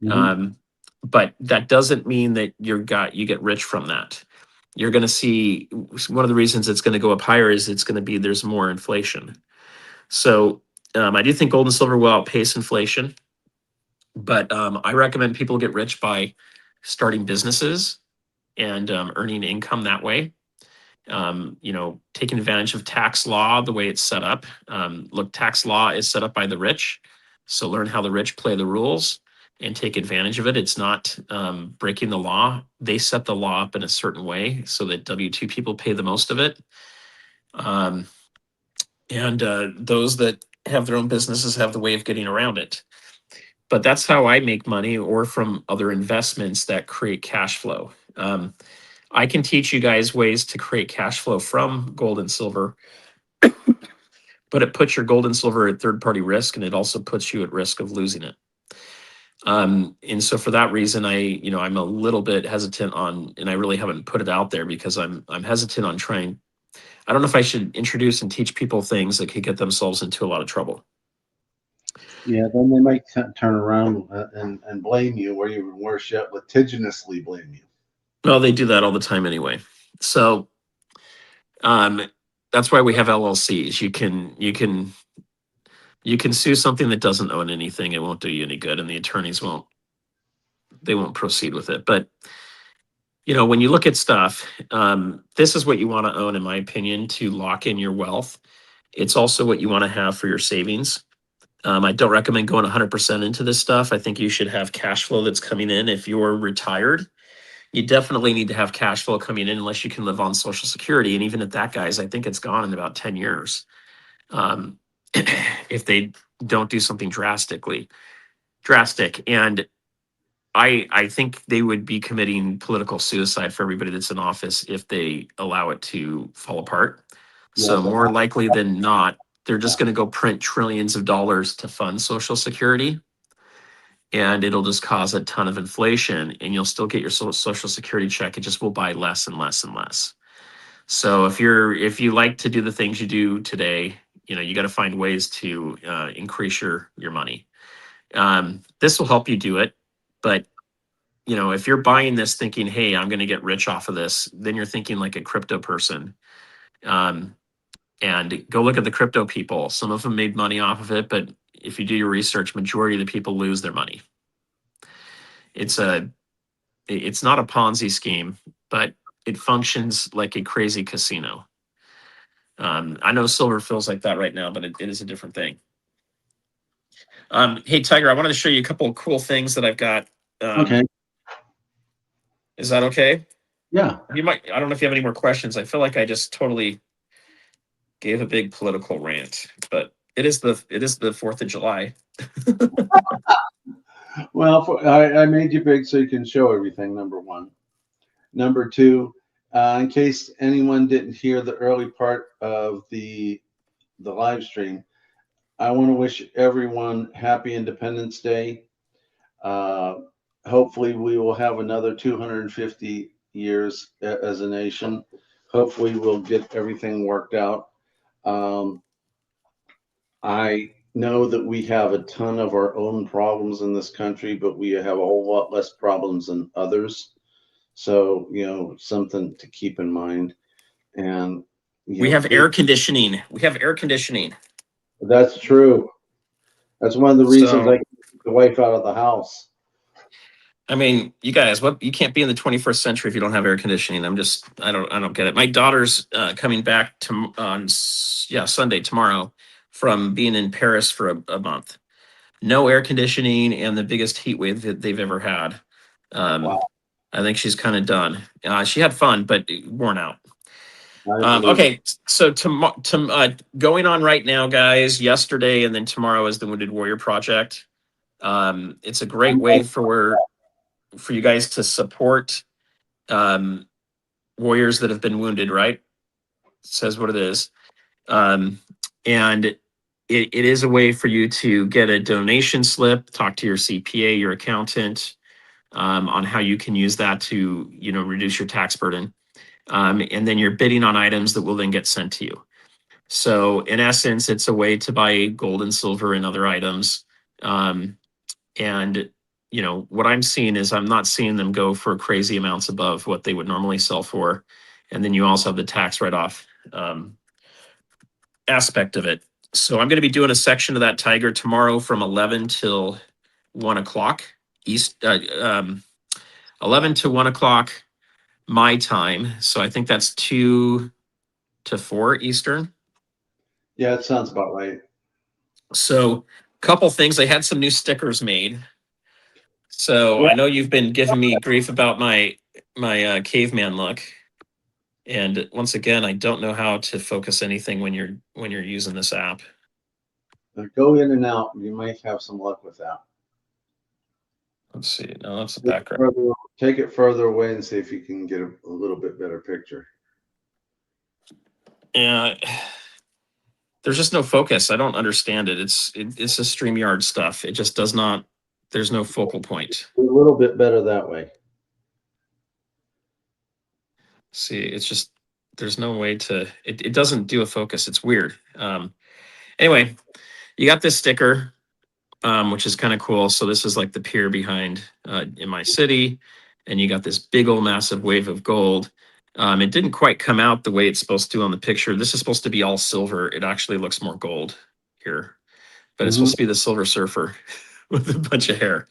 Speaker 1: Mhm.
Speaker 2: But that doesn't mean that you get rich from that. You're going to see, one of the reasons it's going to go up higher is there's more inflation. So I do think gold and silver will outpace inflation, but I recommend people get rich by starting businesses and earning income that way. You know, taking advantage of tax law the way it's set up. Look, tax law is set up by the rich, so learn how the rich play the rules and take advantage of it. It's not breaking the law. They set the law up in a certain way so that W-2 people pay the most of it. And those that have their own businesses have the way of getting around it. But that's how I make money, or from other investments that create cash flow. I can teach you guys ways to create cash flow from gold and silver, but it puts your gold and silver at third-party risk, and it also puts you at risk of losing it. And so for that reason, I'm a little bit hesitant on, and I really haven't put it out there because I'm hesitant on trying. I don't know if I should introduce and teach people things that could get themselves into a lot of trouble.
Speaker 1: Yeah, then they might turn around and blame you, or even worse yet, litigiously blame you.
Speaker 2: Well, they do that all the time anyway. So that's why we have LLCs. You can sue something that doesn't own anything. It won't do you any good, and the attorneys won't proceed with it. But when you look at stuff, this is what you want to own, in my opinion, to lock in your wealth. It's also what you want to have for your savings. I don't recommend going 100% into this stuff. I think you should have cash flow that's coming in. If you're retired, you definitely need to have cash flow coming in unless you can live on Social Security. And even at that, guys, I think it's gone in about 10 years. If they don't do something drastic. And I think they would be committing political suicide for everybody that's in office if they allow it to fall apart. So more likely than not, they're just going to go print trillions of dollars to fund Social Security. And it'll just cause a ton of inflation, and you'll still get your Social Security check. It just will buy less and less and less. So if you like to do the things you do today, you got to find ways to increase your money. This will help you do it. But if you're buying this thinking, hey, I'm going to get rich off of this, then you're thinking like a crypto person. And go look at the crypto people. Some of them made money off of it, but if you do your research, majority of the people lose their money. It's not a Ponzi scheme, but it functions like a crazy casino. I know silver feels like that right now, but it is a different thing. Hey, Tiger, I wanted to show you a couple of cool things that I've got.
Speaker 1: Okay.
Speaker 2: Is that okay?
Speaker 1: Yeah.
Speaker 2: I don't know if you have any more questions. I feel like I just totally gave a big political rant, but it is the 4th of July.
Speaker 1: Well, I made you big so you can show everything, number one. Number two, in case anyone didn't hear the early part of the live stream, I want to wish everyone happy Independence Day. Hopefully we will have another 250 years as a nation. Hopefully we'll get everything worked out. I know that we have a ton of our own problems in this country, but we have a whole lot less problems than others. So, something to keep in mind. And
Speaker 2: we have air conditioning. We have air conditioning.
Speaker 1: That's true. That's one of the reasons I keep the wife out of the house.
Speaker 2: I mean, you guys, you can't be in the 21st century if you don't have air conditioning. I don't get it. My daughter's coming back on Sunday, tomorrow, from being in Paris for a month. No air conditioning and the biggest heat wave that they've ever had.
Speaker 1: Wow.
Speaker 2: I think she's kind of done. She had fun, but worn out. Okay, so going on right now, guys, yesterday and then tomorrow is the Wounded Warrior Project. It's a great way for you guys to support warriors that have been wounded, right? It says what it is. And it is a way for you to get a donation slip, talk to your CPA, your accountant, on how you can use that to, reduce your tax burden. And then you're bidding on items that will then get sent to you. So in essence, it's a way to buy gold and silver and other items. And what I'm seeing is I'm not seeing them go for crazy amounts above what they would normally sell for. And then you also have the tax write-off aspect of it. So I'm going to be doing a section of that, Tiger, tomorrow from 11 till 1 o'clock East, 11 to 1 o'clock my time. So I think that's 2 to 4 Eastern.
Speaker 1: Yeah, it sounds about right.
Speaker 2: So a couple things. I had some new stickers made. So I know you've been giving me grief about my caveman look. And once again, I don't know how to focus anything when you're using this app.
Speaker 1: Go in and out. You might have some luck with that.
Speaker 2: Let's see. No, that's the background.
Speaker 1: Take it further away and see if you can get a little bit better picture.
Speaker 2: Yeah, there's just no focus. I don't understand it. It's a StreamYard stuff. It just does not. There's no focal point.
Speaker 1: A little bit better that way.
Speaker 2: See, it's just there's no way to, it doesn't do a focus. It's weird. Anyway, you got this sticker, which is kind of cool. So this is like the pier behind in my city. And you got this big old massive wave of gold. It didn't quite come out the way it's supposed to on the picture. This is supposed to be all silver. It actually looks more gold here, but it's supposed to be the Silver Surfer with a bunch of hair.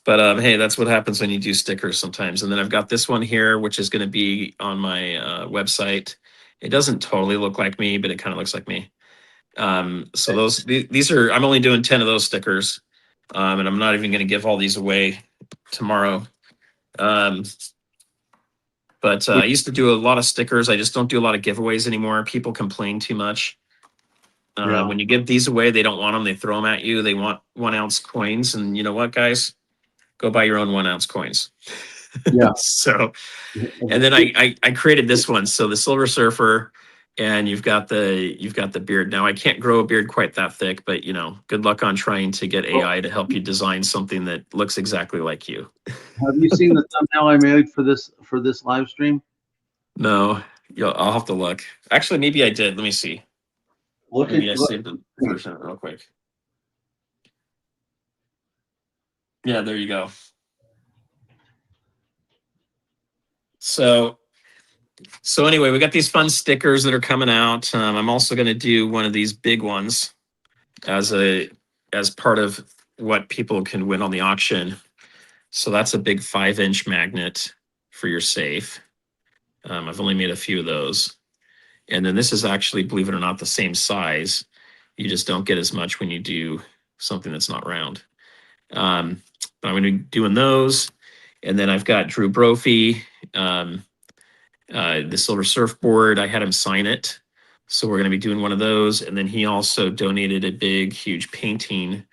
Speaker 2: But hey, that's what happens when you do stickers sometimes. And then I've got this one here, which is going to be on my website. It doesn't totally look like me, but it kind of looks like me. So these are, I'm only doing 10 of those stickers. And I'm not even going to give all these away tomorrow. But I used to do a lot of stickers. I just don't do a lot of giveaways anymore. People complain too much. When you give these away, they don't want them. They throw them at you. They want 1 ounce coins. And you know what, guys? Go buy your own 1 ounce coins.
Speaker 1: Yeah.
Speaker 2: So, and then I created this one. So the Silver Surfer, and you've got the beard. Now I can't grow a beard quite that thick, but you know, good luck on trying to get AI to help you design something that looks exactly like you.
Speaker 1: Have you seen the thumbnail I made for this live stream?
Speaker 2: No, I'll have to look. Actually, maybe I did. Let me see. Maybe I saved the version real quick. Yeah, there you go. So anyway, we got these fun stickers that are coming out. I'm also going to do one of these big ones as part of what people can win on the auction. So that's a big 5-inch magnet for your safe. I've only made a few of those. And then this is actually, believe it or not, the same size. You just don't get as much when you do something that's not round. But I'm going to be doing those. And then I've got Drew Brophy, the Silver Surfboard. I had him sign it. So we're going to be doing one of those. And then he also donated a big, huge painting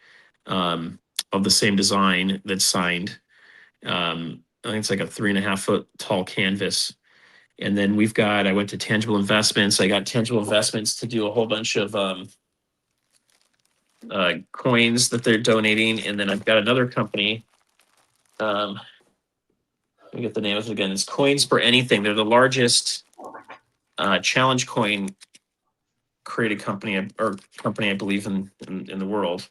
Speaker 2: of the same design that's signed. I think it's like a 3.5 foot tall canvas. And then I went to Tangible Investments. I got Tangible Investments to do a whole bunch of coins that they're donating. And then I've got another company. Let me get the name of it again. It's Coins for Anything. They're the largest challenge coin created company, I believe, in the world.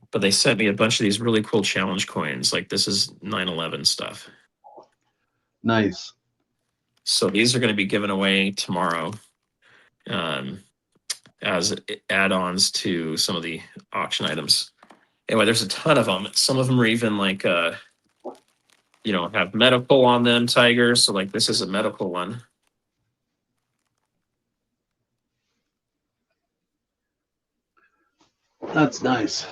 Speaker 2: But they sent me a bunch of these really cool challenge coins. Like this is 9/11 stuff.
Speaker 1: Nice.
Speaker 2: So these are going to be given away tomorrow as add-ons to some of the auction items. Anyway, there's a ton of them. Some of them are even like, have medical on them, Tiger. So like this is a medical one.
Speaker 1: That's nice.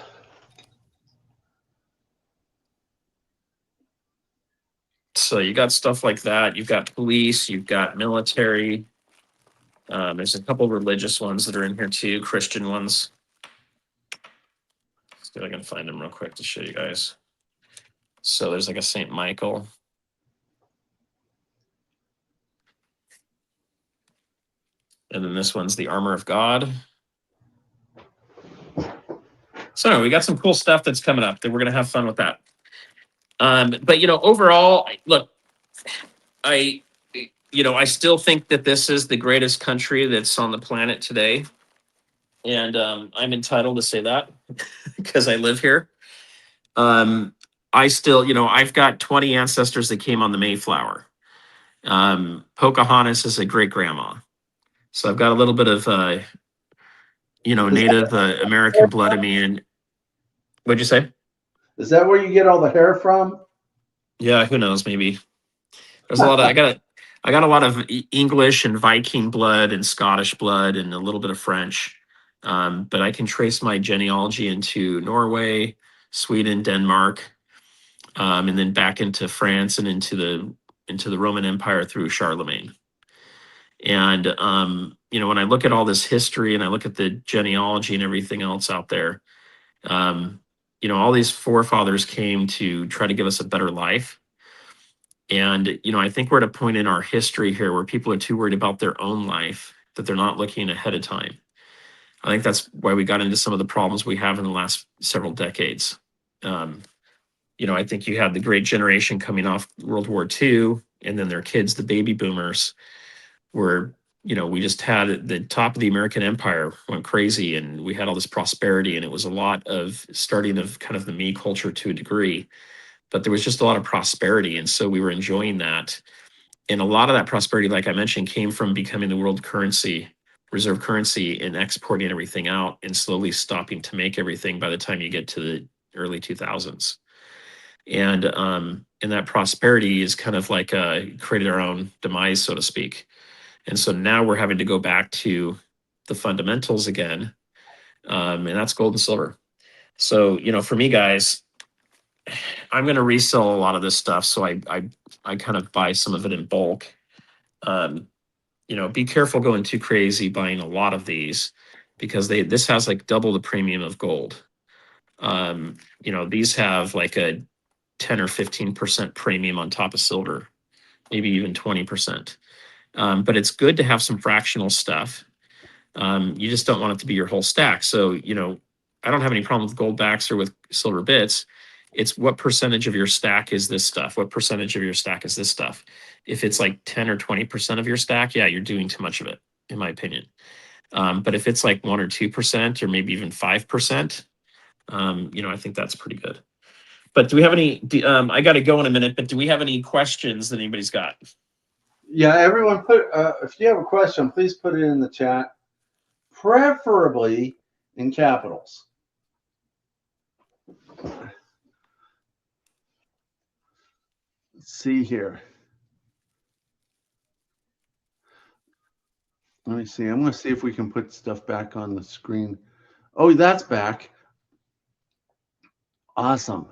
Speaker 2: So you got stuff like that. You've got police, you've got military. There's a couple religious ones that are in here too, Christian ones. Let's see if I can find them real quick to show you guys. So there's like a St. Michael. And then this one's the Armor of God. So we got some cool stuff that's coming up that we're going to have fun with that. But, overall, look, I still think that this is the greatest country that's on the planet today. And I'm entitled to say that because I live here. I still, I've got 20 ancestors that came on the Mayflower. Pocahontas is a great grandma. So I've got a little bit of, Native American blood in me. And what'd you say?
Speaker 1: Is that where you get all the hair from?
Speaker 2: Yeah, who knows? Maybe there's a lot of, I got a lot of English and Viking blood and Scottish blood and a little bit of French. But I can trace my genealogy into Norway, Sweden, Denmark, and then back into France and into the Roman Empire through Charlemagne. And when I look at all this history and I look at the genealogy and everything else out there, all these forefathers came to try to give us a better life. And, I think we're at a point in our history here where people are too worried about their own life that they're not looking ahead of time. I think that's why we got into some of the problems we have in the last several decades. I think you had the great generation coming off World War II, and then their kids, the baby boomers, where, you know, we just had the top of the American empire went crazy, and we had all this prosperity, and it was a lot of starting of kind of the me culture to a degree, but there was just a lot of prosperity. And so we were enjoying that. And a lot of that prosperity, like I mentioned, came from becoming the world currency, reserve currency, and exporting everything out and slowly stopping to make everything by the time you get to the early 2000s. And that prosperity is kind of like created our own demise, so to speak. And so now we're having to go back to the fundamentals again, and that's gold and silver. So, you know, for me, guys, I'm going to resell a lot of this stuff, so I kind of buy some of it in bulk. Um, you know, be careful going too crazy buying a lot of these, because this has like double the premium of gold. You know, these have like a 10 or 15% premium on top of silver, maybe even 20%. But it's good to have some fractional stuff. You just don't want it to be your whole stack. So, you know, I don't have any problem with gold backs or with silver bits. It's what percentage of your stack is this stuff? What percentage of your stack is this stuff? If it's like 10 or 20% of your stack, yeah, you're doing too much of it, in my opinion. But if it's like 1 or 2%, or maybe even 5%, you know, I think that's pretty good. But do we have any, I got to go in a minute, but do we have any questions that anybody's got?
Speaker 1: Yeah, everyone put, if you have a question, please put it in the chat, preferably in capitals. Let's see here. Let me see. I'm going to see if we can put stuff back on the screen. Oh, that's back. Awesome.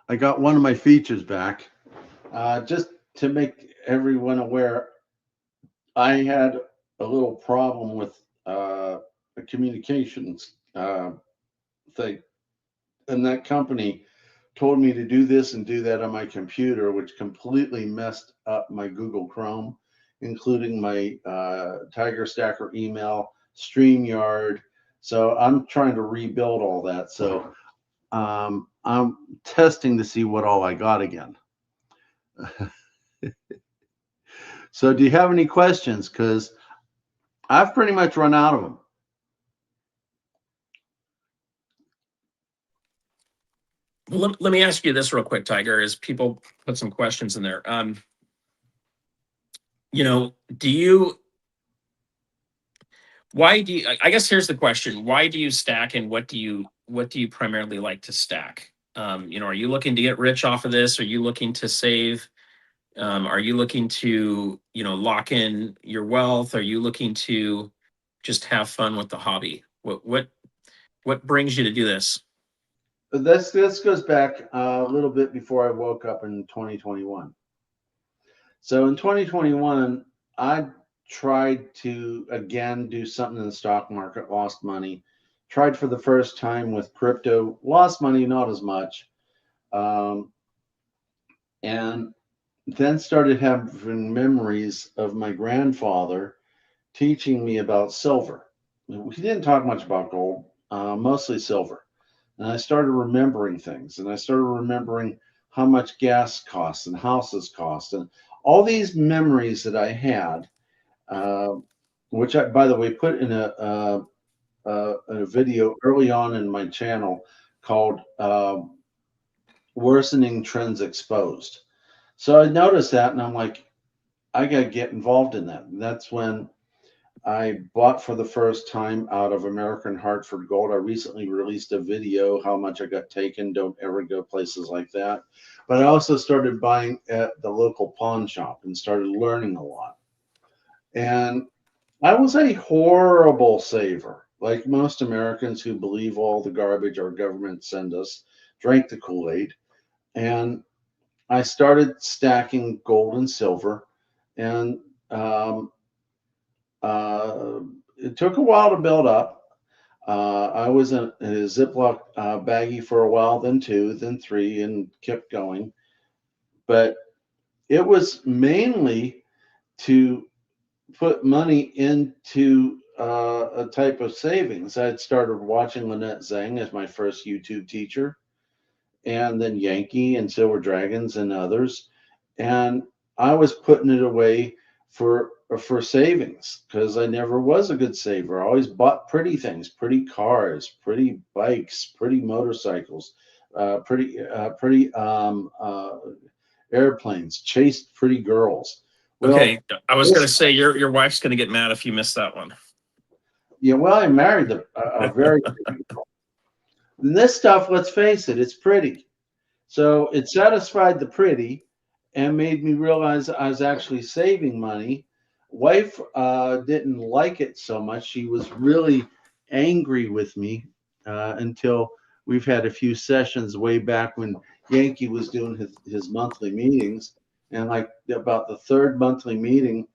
Speaker 1: I got one of my features back. Just to make everyone aware, I had a little problem with a communications thing. And that company told me to do this and do that on my computer, which completely messed up my Google Chrome, including my Tiger Stacker email, StreamYard. So I'm trying to rebuild all that. So I'm testing to see what all I got again. So do you have any questions? Because I've pretty much run out of them.
Speaker 2: Well, let me ask you this real quick, Tiger, as people put some questions in there. You know, I guess here's the question: why do you stack, and what do you primarily like to stack? You know, are you looking to get rich off of this? Are you looking to save? Are you looking to, you know, lock in your wealth? Are you looking to just have fun with the hobby? What brings you to do this?
Speaker 1: This goes back a little bit before I woke up in 2021. So in 2021, I tried to again do something in the stock market, lost money. Tried for the first time with crypto, lost money, not as much. And then started having memories of my grandfather teaching me about silver. He didn't talk much about gold, mostly silver. And I started remembering things, and I started remembering how much gas costs and houses cost, and all these memories that I had, which I, by the way, put in a video early on in my channel called Worsening Trends Exposed. So I noticed that, and I'm like, I got to get involved in that. And that's when I bought for the first time out of American Hartford Gold. I recently released a video how much I got taken. Don't ever go places like that. But I also started buying at the local pawn shop and started learning a lot. And I was a horrible saver, like most Americans who believe all the garbage our government send us, drank the Kool-Aid. And I started stacking gold and silver. And it took a while to build up. I was in a Ziploc baggie for a while, then 2, then 3, and kept going. But it was mainly to put money into a type of savings. I had started watching Lynette Zhang as my first YouTube teacher, and then Yankee and Silver Dragons and others. And I was putting it away for savings because I never was a good saver. I always bought pretty things, pretty cars, pretty bikes, pretty motorcycles, pretty airplanes, chased pretty girls. Well,
Speaker 2: Okay, I was going
Speaker 1: this,
Speaker 2: to say your wife's going to get mad if you miss that one.
Speaker 1: yeah, well, I married a very pretty girl. And this stuff, let's face it, it's pretty. So it satisfied the pretty and made me realize I was actually saving money. Wife didn't like it so much. She was really angry with me until we've had a few sessions way back when Yankee was doing his monthly meetings. And like about the third monthly meeting,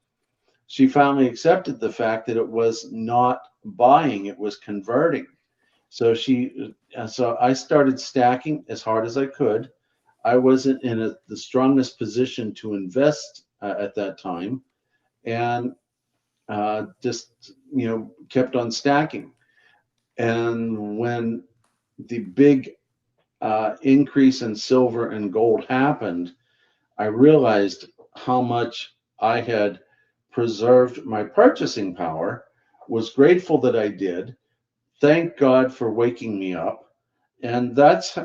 Speaker 1: she finally accepted the fact that it was not buying, it was converting. So I started stacking as hard as I could. I wasn't in the strongest position to invest at that time, and just kept on stacking. And when the big increase in silver and gold happened, I realized how much I had preserved my purchasing power. Was grateful that I did. Thank God for waking me up. And that's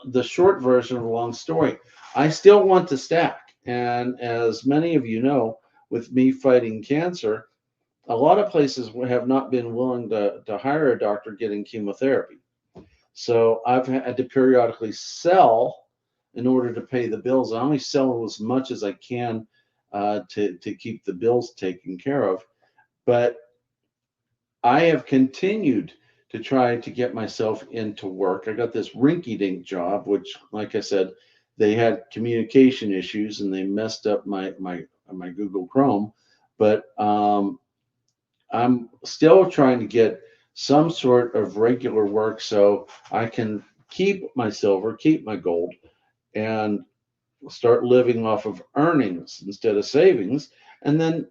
Speaker 1: the short version of a long story. I still want to stack. And as many of you know, with me fighting cancer, a lot of places have not been willing to hire a doctor getting chemotherapy. So I've had to periodically sell in order to pay the bills. I only sell as much as I can to keep the bills taken care of. But I have continued to try to get myself into work. I got this rinky-dink job, which, like I said, they had communication issues and they messed up my Google Chrome. But I'm still trying to get some sort of regular work so I can keep my silver, keep my gold, and start living off of earnings instead of savings. And then,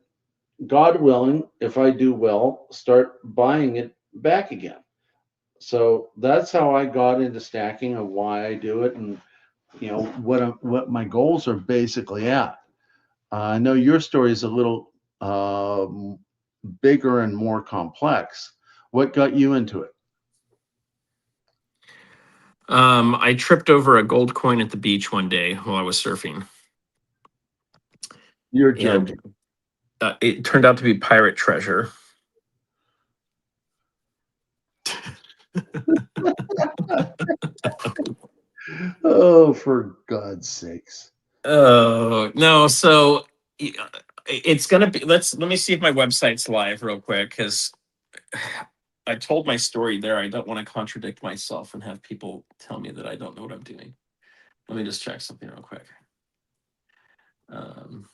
Speaker 1: God willing, if I do well, start buying it back again. So that's how I got into stacking and why I do it, and what my goals are basically at. I know your story is a little bigger and more complex. What got you into it?
Speaker 2: I tripped over a gold coin at the beach one day while I was surfing,
Speaker 1: You're
Speaker 2: and
Speaker 1: joking.
Speaker 2: it turned out to be pirate treasure.
Speaker 1: Oh, for God's sakes.
Speaker 2: Oh no! So it's gonna be. Let me see if my website's live real quick because I told my story there. I don't want to contradict myself and have people tell me that I don't know what I'm doing. Let me just check something real quick. Um,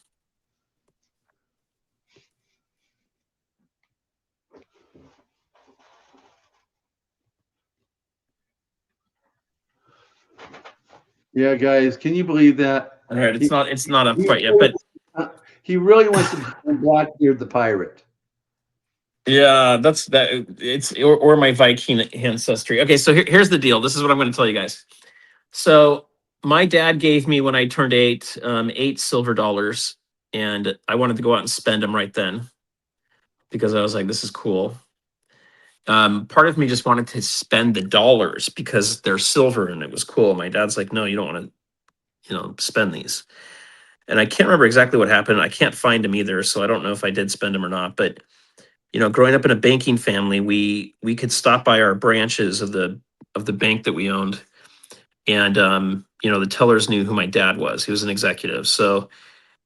Speaker 1: Yeah, guys, can you believe that?
Speaker 2: all right,
Speaker 1: He,
Speaker 2: it's not up
Speaker 1: he,
Speaker 2: quite yet, but
Speaker 1: he really wants to be Blackbeard the pirate.
Speaker 2: yeah, that's that. It's or my Viking ancestry. Okay, so here's the deal. This is what I'm going to tell you guys. So my dad gave me when I turned eight silver dollars, and I wanted to go out and spend them right then because I was like, this is cool. Part of me just wanted to spend the dollars because they're silver and it was cool. My dad's like, no, you don't want to, spend these. And I can't remember exactly what happened. I can't find them either, so I don't know if I did spend them or not. But growing up in a banking family, we could stop by our branches of the bank that we owned, and the tellers knew who my dad was. He was an executive, so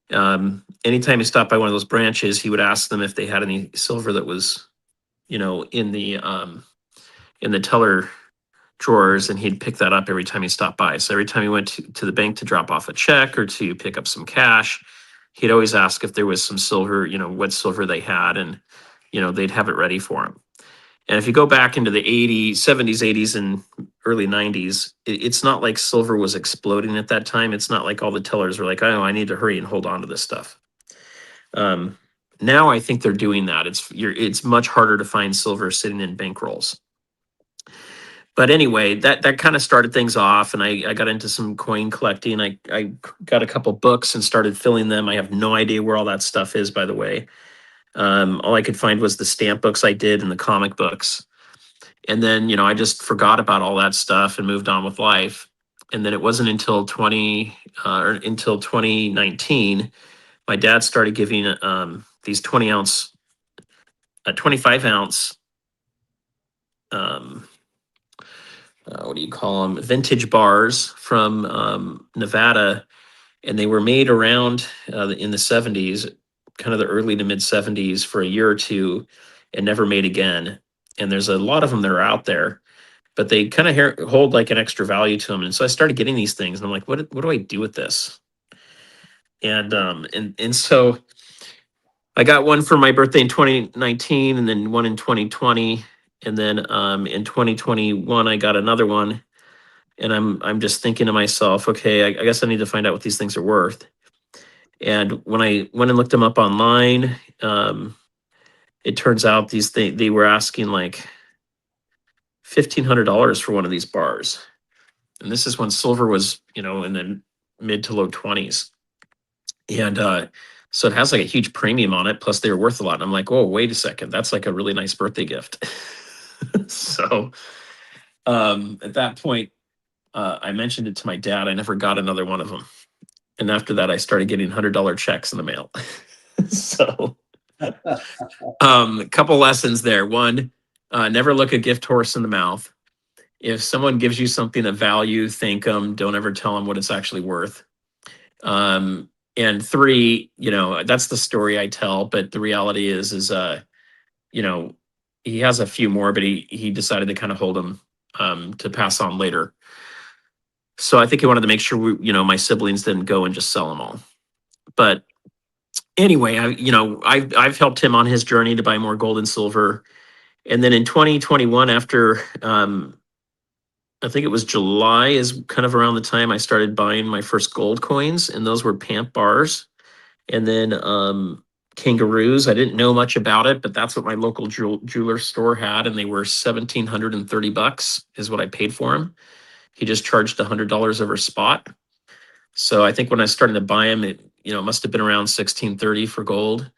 Speaker 2: anytime he stopped by one of those branches, he would ask them if they had any silver that was, in the teller drawers, and he'd pick that up every time he stopped by. So every time he went to the bank to drop off a check or to pick up some cash, he'd always ask if there was some silver, what silver they had, and they'd have it ready for him. And if you go back into the 80s, 70s, 80s, and early 90s, it's not like silver was exploding at that time. It's not like all the tellers were like, oh, I need to hurry and hold on to this stuff. Now I think they're doing that. It's much harder to find silver sitting in bank rolls. But anyway, that kind of started things off, and I got into some coin collecting. I got a couple books and started filling them. I have no idea where all that stuff is, by the way. All I could find was the stamp books I did and the comic books. And then, I just forgot about all that stuff and moved on with life. And then it wasn't until 2019, my dad started giving these 25 ounce, um, what do you call them? Vintage bars from Nevada. And they were made around in the 70s, kind of the early to mid 70s for a year or two, and never made again. And there's a lot of them that are out there, but they kind of hold like an extra value to them. And so I started getting these things, and I'm like, what do I do with this? And so I got one for my birthday in 2019, and then one in 2020, and then in 2021 I got another one. And I'm just thinking to myself, okay, I guess I need to find out what these things are worth. And when I went and looked them up online, it turns out they were asking like $1,500 for one of these bars, and this is when silver was in the mid to low 20s, and so it has like a huge premium on it. Plus, they were worth a lot. And I'm like, oh, wait a second, that's like a really nice birthday gift. So at that point, I mentioned it to my dad. I never got another one of them, and after that, I started getting $100 checks in the mail. So a couple lessons there. One, never look a gift horse in the mouth. If someone gives you something of value, thank them. Don't ever tell them what it's actually worth. And three, that's the story I tell. But the reality is, he has a few more, but he decided to kind of hold them to pass on later. So I think he wanted to make sure my siblings didn't go and just sell them all. But anyway, I've helped him on his journey to buy more gold and silver. And then in 2021, after I think it was July, is kind of around the time I started buying my first gold coins, and those were Pamp bars. And then kangaroos. I didn't know much about it, but that's what my local jeweler store had, and they were $1,730 is what I paid for them. He just charged $100 over spot. So I think when I started to buy them, it must have been around 1630 for gold.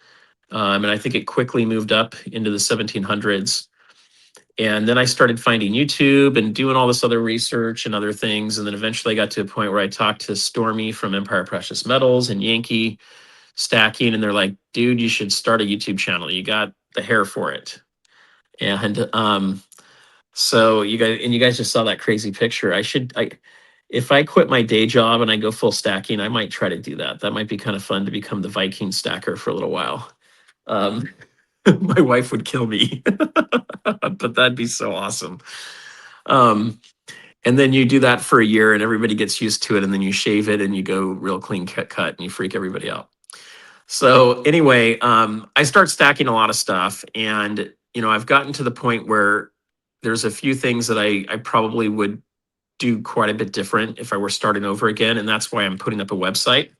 Speaker 2: And I think it quickly moved up into the 1700s. And then I started finding YouTube and doing all this other research and other things. And then eventually I got to a point where I talked to Stormy from Empire Precious Metals and Yankee Stacking, and they're like, dude, you should start a YouTube channel. You got the hair for it. And so you guys just saw that crazy picture. If I quit my day job and I go full stacking, I might try to do that. That might be kind of fun to become the Viking stacker for a little while. My wife would kill me, but that'd be so awesome. And then you do that for a year and everybody gets used to it, and then you shave it and you go real clean cut and you freak everybody out. So anyway, I start stacking a lot of stuff, and I've gotten to the point where there's a few things that I probably would do quite a bit different if I were starting over again, and that's why I'm putting up a website.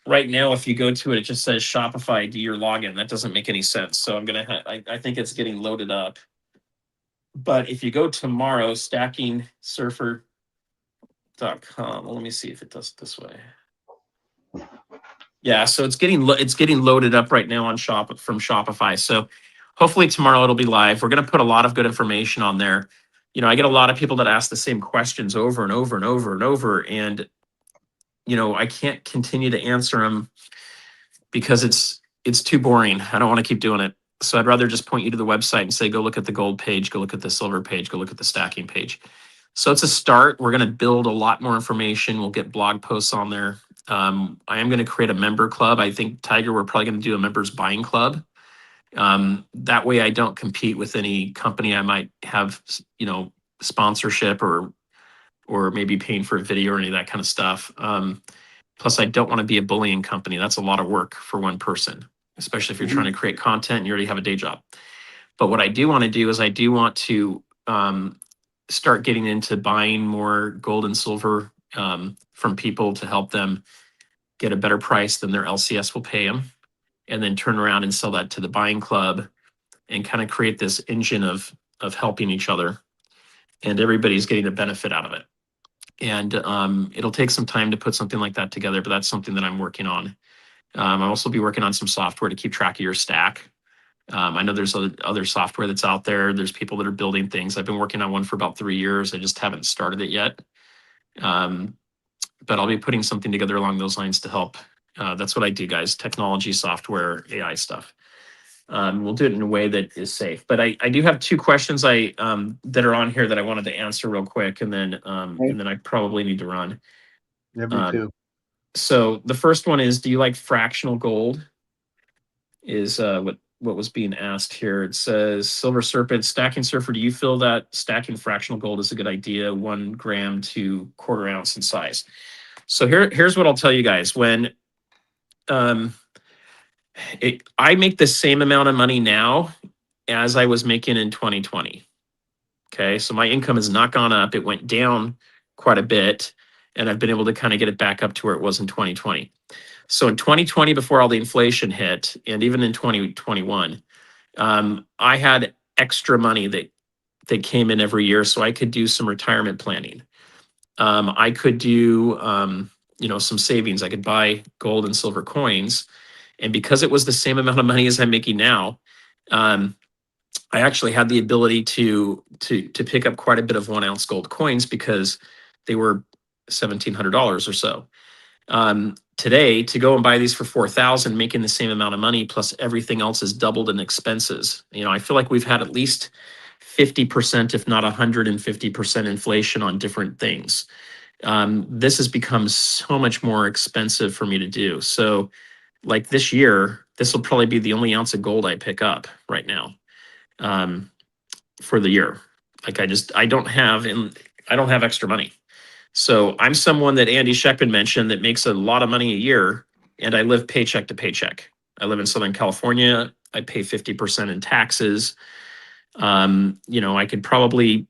Speaker 2: Right now, if you go to it, it just says Shopify, do your login. That doesn't make any sense. So I think it's getting loaded up. But if you go tomorrow, stackingsurfer.com. Well, let me see if it does it this way. Yeah, so it's getting loaded up right now on from Shopify. So hopefully tomorrow it'll be live. We're going to put a lot of good information on there. I get a lot of people that ask the same questions over and over and over and over, and I can't continue to answer them because it's too boring. I don't want to keep doing it. So I'd rather just point you to the website and say, go look at the gold page, go look at the silver page, go look at the stacking page. So it's a start. We're going to build a lot more information. We'll get blog posts on there. I am going to create a member club. I think, Tiger, we're probably going to do a members buying club. That way I don't compete with any company I might have, sponsorship or maybe paying for a video or any of that kind of stuff. Plus, I don't want to be a bullying company. That's a lot of work for one person, especially if you're trying to create content and you already have a day job. But what I do want to do is I do want to start getting into buying more gold and silver from people to help them get a better price than their LCS will pay them, and then turn around and sell that to the buying club and kind of create this engine of helping each other. and everybody's getting a benefit out of it. And it'll take some time to put something like that together, but that's something that I'm working on. I'll also be working on some software to keep track of your stack. I know there's other software that's out there. There's people that are building things. I've been working on one for about 3 years. I just haven't started it yet. But I'll be putting something together along those lines to help. That's what I do, guys. Technology, software, AI stuff. We'll do it in a way that is safe. But I do have 2 questions that are on here that I wanted to answer real quick, and then I probably need to run.
Speaker 1: Yeah, me too.
Speaker 2: So the first one is, do you like fractional gold? Is what was being asked here. It says, Silver Serpent, stacking surfer, do you feel that stacking fractional gold is a good idea, 1 gram to 1/4 ounce in size? So here's what I'll tell you guys. When I make the same amount of money now as I was making in 2020. Okay, so my income has not gone up. It went down quite a bit, and I've been able to kind of get it back up to where it was in 2020. So in 2020, before all the inflation hit, and even in 2021, I had extra money that came in every year, so I could do some retirement planning. I could do some savings. I could buy gold and silver coins, and because it was the same amount of money as I'm making now, I actually had the ability to pick up quite a bit of 1 ounce gold coins because they were $1,700 or so. Today, to go and buy these for 4,000, making the same amount of money plus everything else is doubled in expenses. I feel like we've had at least 50%, if not 150% inflation on different things. This has become so much more expensive for me to do. So like this year, this will probably be the only ounce of gold I pick up right now for the year. Like I don't have extra money. So I'm someone that Andy Sheckman mentioned that makes a lot of money a year, and I live paycheck to paycheck. I live in Southern California. I pay 50% in taxes. I could probably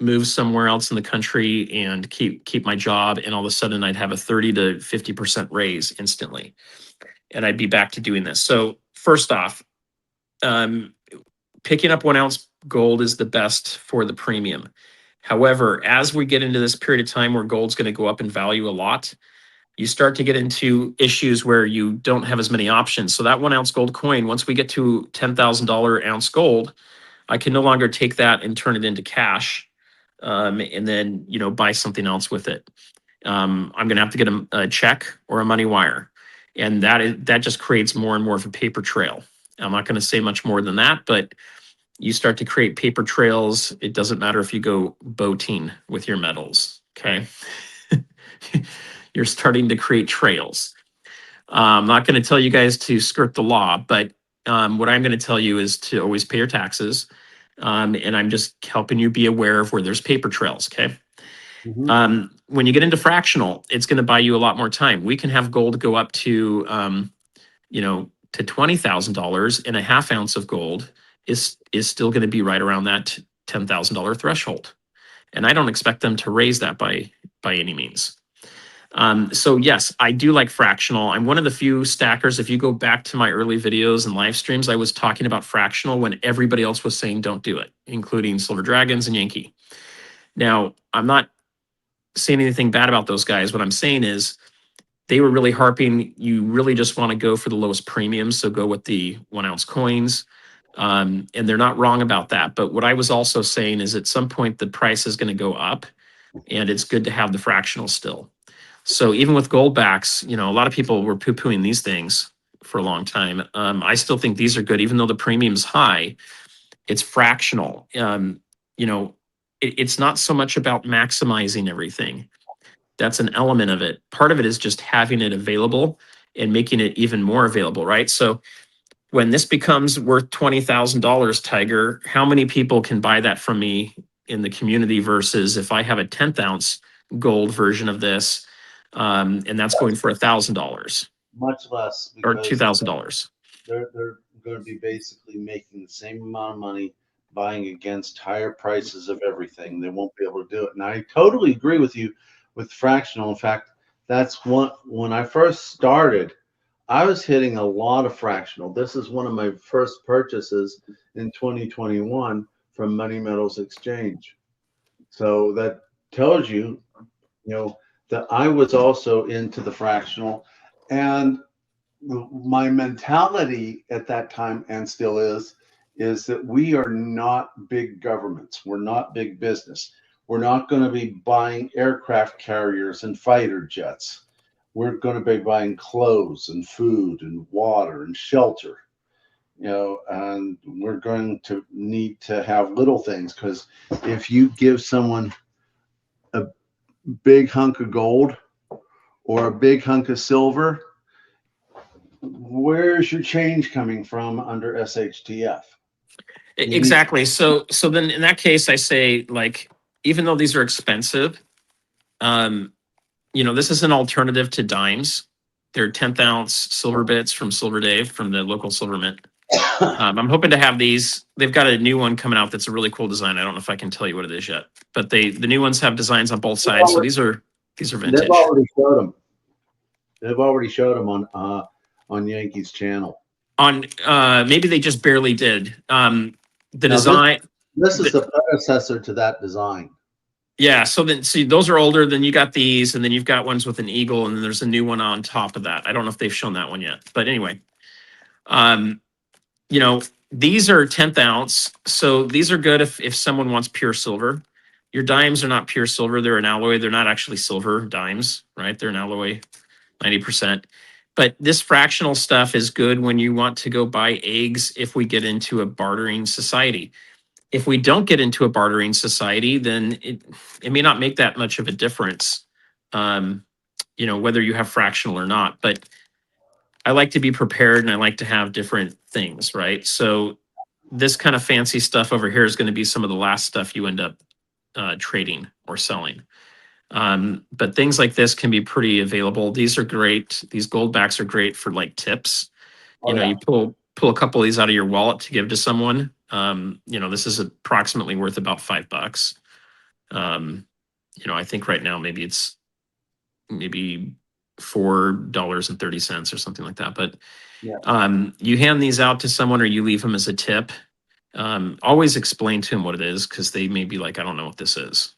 Speaker 2: move somewhere else in the country and keep my job, and all of a sudden I'd have a 30 to 50% raise instantly, and I'd be back to doing this. So first off, picking up 1 ounce gold is the best for the premium. However, as we get into this period of time where gold's going to go up in value a lot, you start to get into issues where you don't have as many options. So that 1 ounce gold coin, once we get to $10,000 ounce gold, I can no longer take that and turn it into cash, and then buy something else with it. I'm going to have to get a check or a money wire, and that just creates more and more of a paper trail. I'm not going to say much more than that, but you start to create paper trails. It doesn't matter if you go boating with your metals. Okay. You're starting to create trails. I'm not going to tell you guys to skirt the law, but what I'm going to tell you is to always pay your taxes. And I'm just helping you be aware of where there's paper trails. Okay. When you get into fractional, it's going to buy you a lot more time. We can have gold go up to $20,000, and a 1/2 ounce of gold is still going to be right around that $10,000 threshold. And I don't expect them to raise that by any means. So yes, I do like fractional. I'm one of the few stackers. If you go back to my early videos and live streams, I was talking about fractional when everybody else was saying don't do it, including Silver Dragons and Yankee. Now, I'm not saying anything bad about those guys. What I'm saying is they were really harping, you really just want to go for the lowest premiums, so go with the 1 ounce coins. And they're not wrong about that. But what I was also saying is at some point the price is going to go up, and it's good to have the fractional still. So even with gold backs, a lot of people were poo-pooing these things for a long time. I still think these are good, even though the premium's high. It's fractional. It's not so much about maximizing everything. That's an element of it. Part of it is just having it available and making it even more available, right? So when this becomes worth $20,000, Tiger, how many people can buy that from me in the community versus if I have a 10th ounce gold version of this, and that's going for $1,000
Speaker 1: Much less,
Speaker 2: or
Speaker 1: because
Speaker 2: $2,000.
Speaker 1: they're going to be basically making the same amount of money buying against higher prices of everything. They won't be able to do it. And I totally agree with you with fractional. In fact, that's when I first started, I was hitting a lot of fractional. This is one of my first purchases in 2021 from Money Metals Exchange. So that tells you, that I was also into the fractional, and my mentality at that time, and still is that we are not big governments. We're not big business. We're not going to be buying aircraft carriers and fighter jets. We're going to be buying clothes and food and water and shelter, and we're going to need to have little things, because if you give someone a big hunk of gold or a big hunk of silver, where's your change coming from under SHTF? You need,
Speaker 2: Exactly. So then in that case, I say, like, even though these are expensive, um, this is an alternative to dimes. They're 10th ounce silver bits from Silver Dave from the local silver mint. I'm hoping to have these. They've got a new one coming out that's a really cool design. I don't know if I can tell you what it is yet, but the new ones have designs on both sides. So these are
Speaker 1: they've
Speaker 2: vintage.
Speaker 1: already showed them. They've already showed them on Yankees channel.
Speaker 2: On maybe they just barely did. The
Speaker 1: Now,
Speaker 2: design.
Speaker 1: This is the predecessor to that design.
Speaker 2: Yeah, so then see those are older. Then you got these, and then you've got ones with an eagle, and then there's a new one on top of that. I don't know if they've shown that one yet, but anyway, um, these are 10th ounce, so these are good if someone wants pure silver. Your dimes are not pure silver; they're an alloy. They're not actually silver dimes, right? They're an alloy, 90%. But this fractional stuff is good when you want to go buy eggs. If we get into a bartering society. If we don't get into a bartering society, then it may not make that much of a difference, whether you have fractional or not. But I like to be prepared, and I like to have different things, right? So this kind of fancy stuff over here is going to be some of the last stuff you end up trading or selling. But things like this can be pretty available. These are great. These gold backs are great for like tips. You pull a couple of these out of your wallet to give to someone. This is approximately worth about $5. I think right now maybe it's maybe $4.30 or something like that. But you hand these out to someone or you leave them as a tip. Always explain to them what it is, because they may be like, I don't know what this is.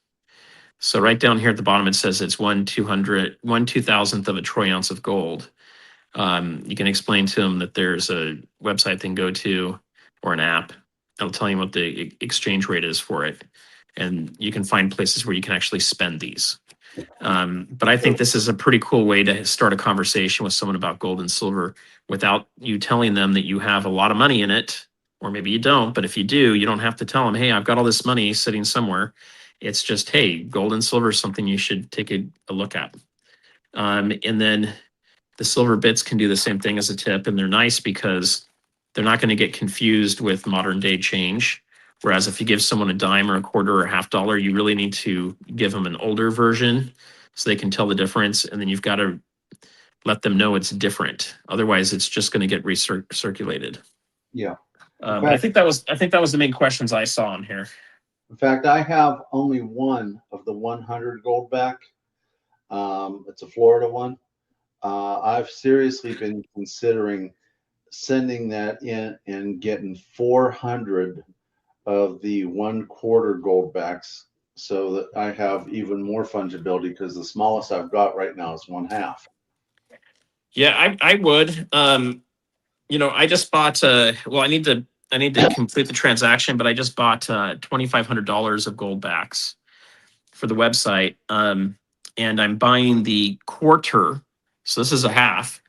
Speaker 2: So right down here at the bottom, it says it's 1/2000th of a troy ounce of gold. You can explain to them that there's a website they can go to or an app. It'll tell you what the exchange rate is for it. And you can find places where you can actually spend these. But I think this is a pretty cool way to start a conversation with someone about gold and silver without you telling them that you have a lot of money in it, or maybe you don't. But if you do, you don't have to tell them, hey, I've got all this money sitting somewhere. It's just, hey, gold and silver is something you should take a look at. And then the silver bits can do the same thing as a tip, and they're nice because they're not going to get confused with modern day change. Whereas if you give someone a dime or a quarter or a $half, you really need to give them an older version so they can tell the difference. And then you've got to let them know it's different. Otherwise, it's just going to get recirculated.
Speaker 1: Yeah.
Speaker 2: I think that was the main questions I saw on here.
Speaker 1: In fact, I have only one of the 100 gold back. It's a Florida one. I've seriously been considering sending that in and getting 400 of the 1/4 gold backs, so that I have even more fungibility, because the smallest I've got right now is 1/2.
Speaker 2: Yeah, I would. I just bought. Well, I need to complete the transaction, but I just bought $2,500 of gold backs for the website, and I'm buying the quarter. So this is a half,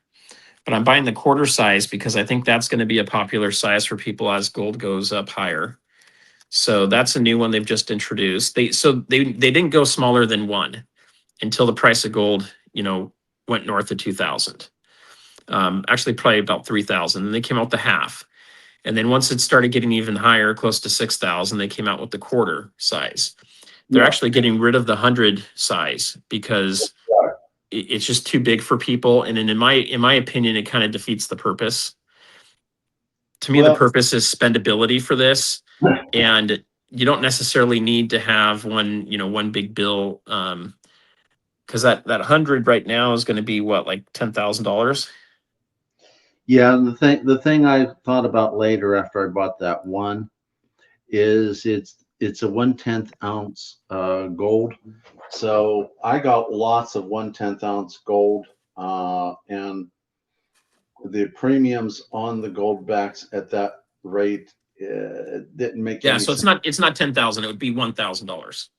Speaker 2: but I'm buying the quarter size because I think that's going to be a popular size for people as gold goes up higher. So that's a new one they've just introduced. They didn't go smaller than one until the price of gold, went north of 2,000. Actually, probably about 3,000. And they came out with the half. And then once it started getting even higher, close to 6,000, they came out with the quarter size. They're actually getting rid of the 100 size because it's just too big for people. And in my opinion, it kind of defeats the purpose. To me, the purpose is spendability for this. And you don't necessarily need to have one big bill. Because that 100 right now is going to be what, like $10,000?
Speaker 1: Yeah, and the thing I thought about later after I bought that one is it's a 1/10 ounce gold. So I got lots of 1/10 ounce gold, and the premiums on the gold backs at that rate didn't make
Speaker 2: Yeah,
Speaker 1: any
Speaker 2: so
Speaker 1: sense.
Speaker 2: it's not 10,000. It would be $1,000.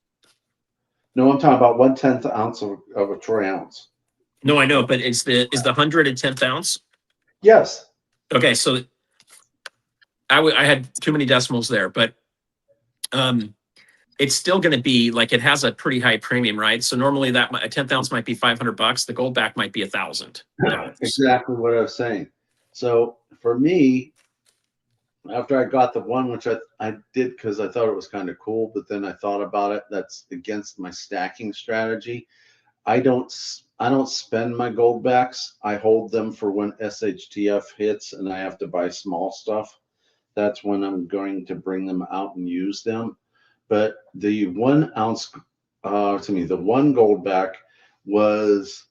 Speaker 1: No, I'm talking about 1/10 ounce of a troy ounce.
Speaker 2: No, I know, but is the 110th ounce?
Speaker 1: Yes.
Speaker 2: Okay, so I had too many decimals there, but um, it's still going to be like it has a pretty high premium, right? So normally that a 10th ounce might be $500. The gold back might be $1,000.
Speaker 1: Exactly what I was saying. So for me, after I got the one, which I did because I thought it was kind of cool, but then I thought about it, that's against my stacking strategy. I don't spend my gold backs. I hold them for when SHTF hits and I have to buy small stuff. That's when I'm going to bring them out and use them. But the 1 ounce, to me, the one gold back was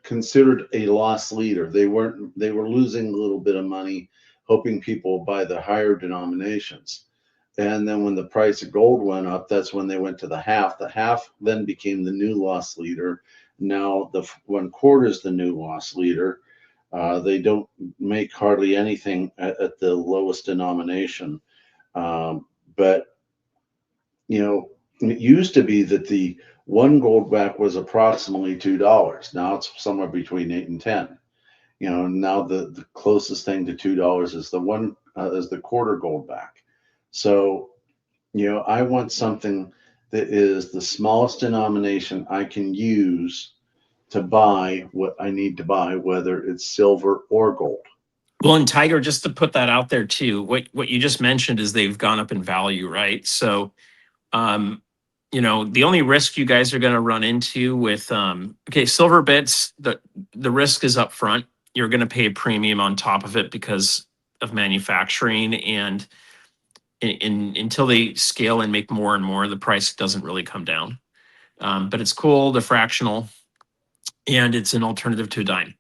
Speaker 1: considered a loss leader. They were losing a little bit of money, hoping people buy the higher denominations. And then when the price of gold went up, that's when they went to the half. The half then became the new loss leader. Now the 1/4 is the new loss leader. They don't make hardly anything at the lowest denomination. But it used to be that the one gold back was approximately $2. Now it's somewhere between 8 and 10. Now the closest thing to $2 is the quarter gold back. So, I want something that is the smallest denomination I can use to buy what I need to buy, whether it's silver or gold.
Speaker 2: Well, and Tiger, just to put that out there too, what you just mentioned is they've gone up in value, right? So um, the only risk you guys are going to run into with okay, silver bits, the risk is up front. You're going to pay a premium on top of it because of manufacturing, and until they scale and make more and more, the price doesn't really come down. But it's cool, the fractional, and it's an alternative to a dime.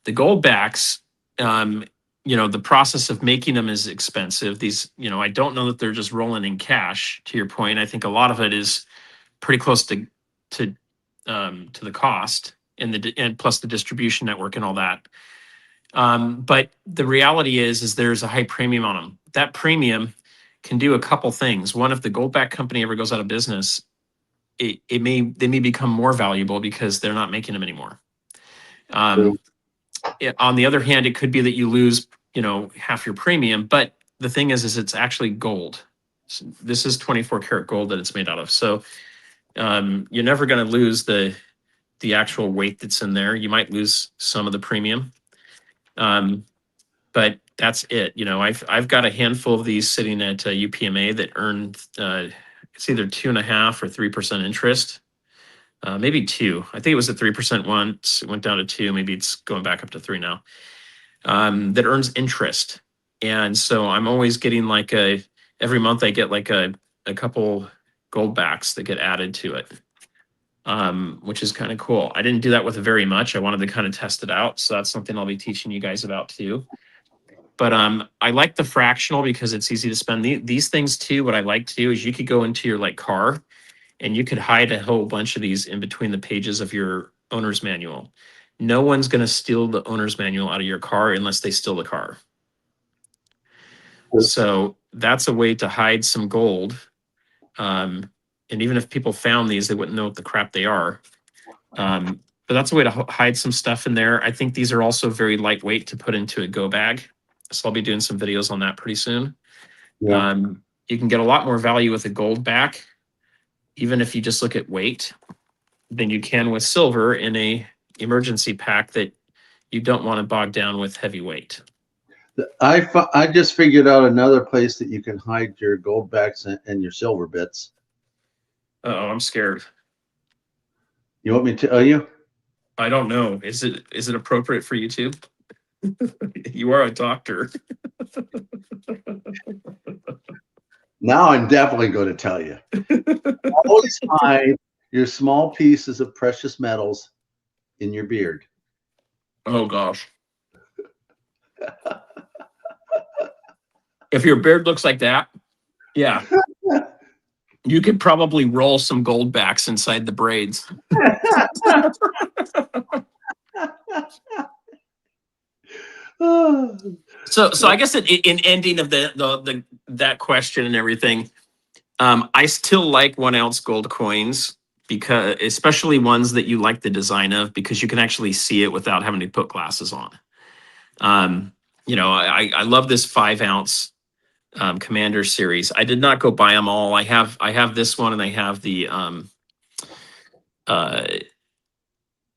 Speaker 2: The gold backs, the process of making them is expensive. These, I don't know that they're just rolling in cash. To your point, I think a lot of it is pretty close to the cost and plus the distribution network and all that. But the reality is there's a high premium on them. That premium can do a couple things. One, if the gold back company ever goes out of business, they may become more valuable because they're not making them anymore.
Speaker 1: So,
Speaker 2: On the other hand, it could be that you lose, half your premium. But the thing is it's actually gold. So this is 24 karat gold that it's made out of. So you're never going to lose the actual weight that's in there. You might lose some of the premium, but that's it. I've got a handful of these sitting at UPMA that earned it's either 2.5% or 3% interest. Maybe 2. I think it was at 3% once. It went down to 2. Maybe it's going back up to 3 now. That earns interest, and so I'm always getting every month I get like a couple gold backs that get added to it, which is kind of cool. I didn't do that with very much. I wanted to kind of test it out, so that's something I'll be teaching you guys about too. But I like the fractional because it's easy to spend these things too. What I like to do is you could go into your car and you could hide a whole bunch of these in between the pages of your owner's manual. No one's going to steal the owner's manual out of your car unless they steal the car. So that's a way to hide some gold. And even if people found these, they wouldn't know what the crap they are. But that's a way to hide some stuff in there. I think these are also very lightweight to put into a go bag. So I'll be doing some videos on that pretty soon.
Speaker 1: yeah.
Speaker 2: You can get a lot more value with a gold back, even if you just look at weight, than you can with silver in a emergency pack that you don't want to bog down with heavy weight.
Speaker 1: I just figured out another place that you can hide your gold backs and your silver bits.
Speaker 2: Oh, I'm scared.
Speaker 1: You want me to tell you?
Speaker 2: I don't know. Is it appropriate for YouTube? You are a doctor.
Speaker 1: Now I'm definitely going to tell you. Always hide your small pieces of precious metals in your beard.
Speaker 2: Oh gosh. If your beard looks like that, yeah. You could probably roll some gold backs inside the braids. So I guess in ending of the that question and everything, I still like 1 ounce gold coins, because especially ones that you like the design of, because you can actually see it without having to put glasses on. I love this 5 ounce Commander series. I did not go buy them all. I have this one, and I have the uh,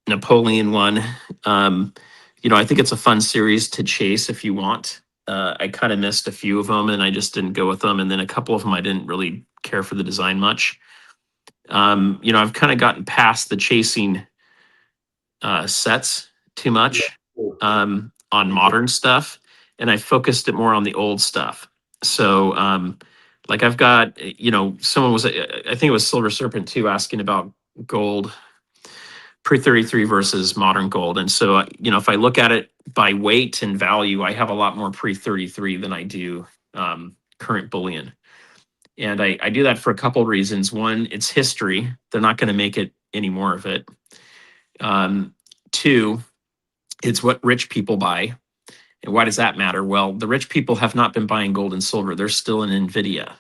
Speaker 2: Napoleon one. I think it's a fun series to chase if you want. I kind of missed a few of them, and I just didn't go with them. And then a couple of them I didn't really care for the design much. I've kind of gotten past the chasing sets too much on modern stuff, and I focused it more on the old stuff. So, like I've got, someone was, I think it was Silver Serpent too, asking about gold pre-33 versus modern gold. And so, if I look at it by weight and value, I have a lot more pre-33 than I do current bullion. And I do that for a couple of reasons. One, it's history. They're not going to make it any more of it. Two, it's what rich people buy. And why does that matter? Well, the rich people have not been buying gold and silver. They're still in NVIDIA.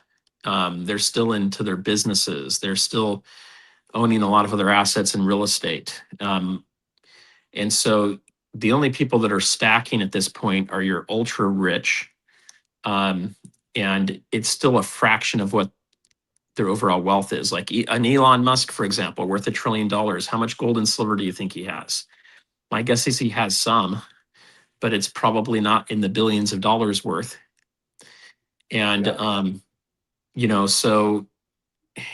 Speaker 2: They're still into their businesses. They're still owning a lot of other assets in real estate. And so the only people that are stacking at this point are your ultra rich. And it's still a fraction of what their overall wealth is. Like an Elon Musk, for example, worth $1 trillion. How much gold and silver do you think he has? My guess is he has some, but it's probably not in the billions of dollars worth. And, so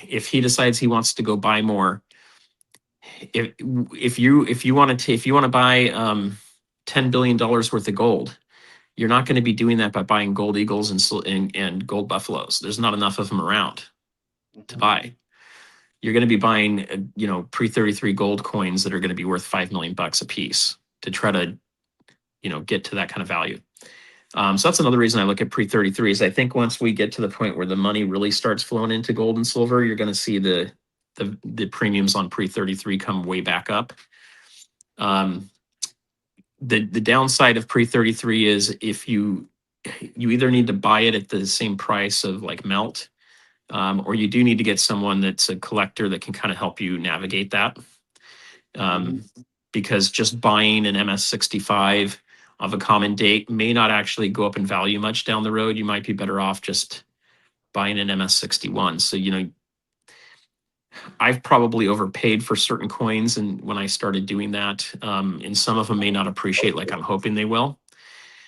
Speaker 2: if he decides he wants to go buy more, if you want to buy $10 billion worth of gold, you're not going to be doing that by buying gold eagles and gold buffaloes. There's not enough of them around to buy. You're going to be buying, pre-33 gold coins that are going to be worth $5 million a piece to try to, get to that kind of value. So that's another reason I look at pre-33 is I think once we get to the point where the money really starts flowing into gold and silver, you're going to see the premiums on pre-33 come way back up. The downside of pre-33 is if you either need to buy it at the same price of like melt, or you do need to get someone that's a collector that can kind of help you navigate that. Because just buying an MS65 of a common date may not actually go up in value much down the road. You might be better off just buying an MS61. So, I've probably overpaid for certain coins, and when I started doing that, and some of them may not appreciate like I'm hoping they will.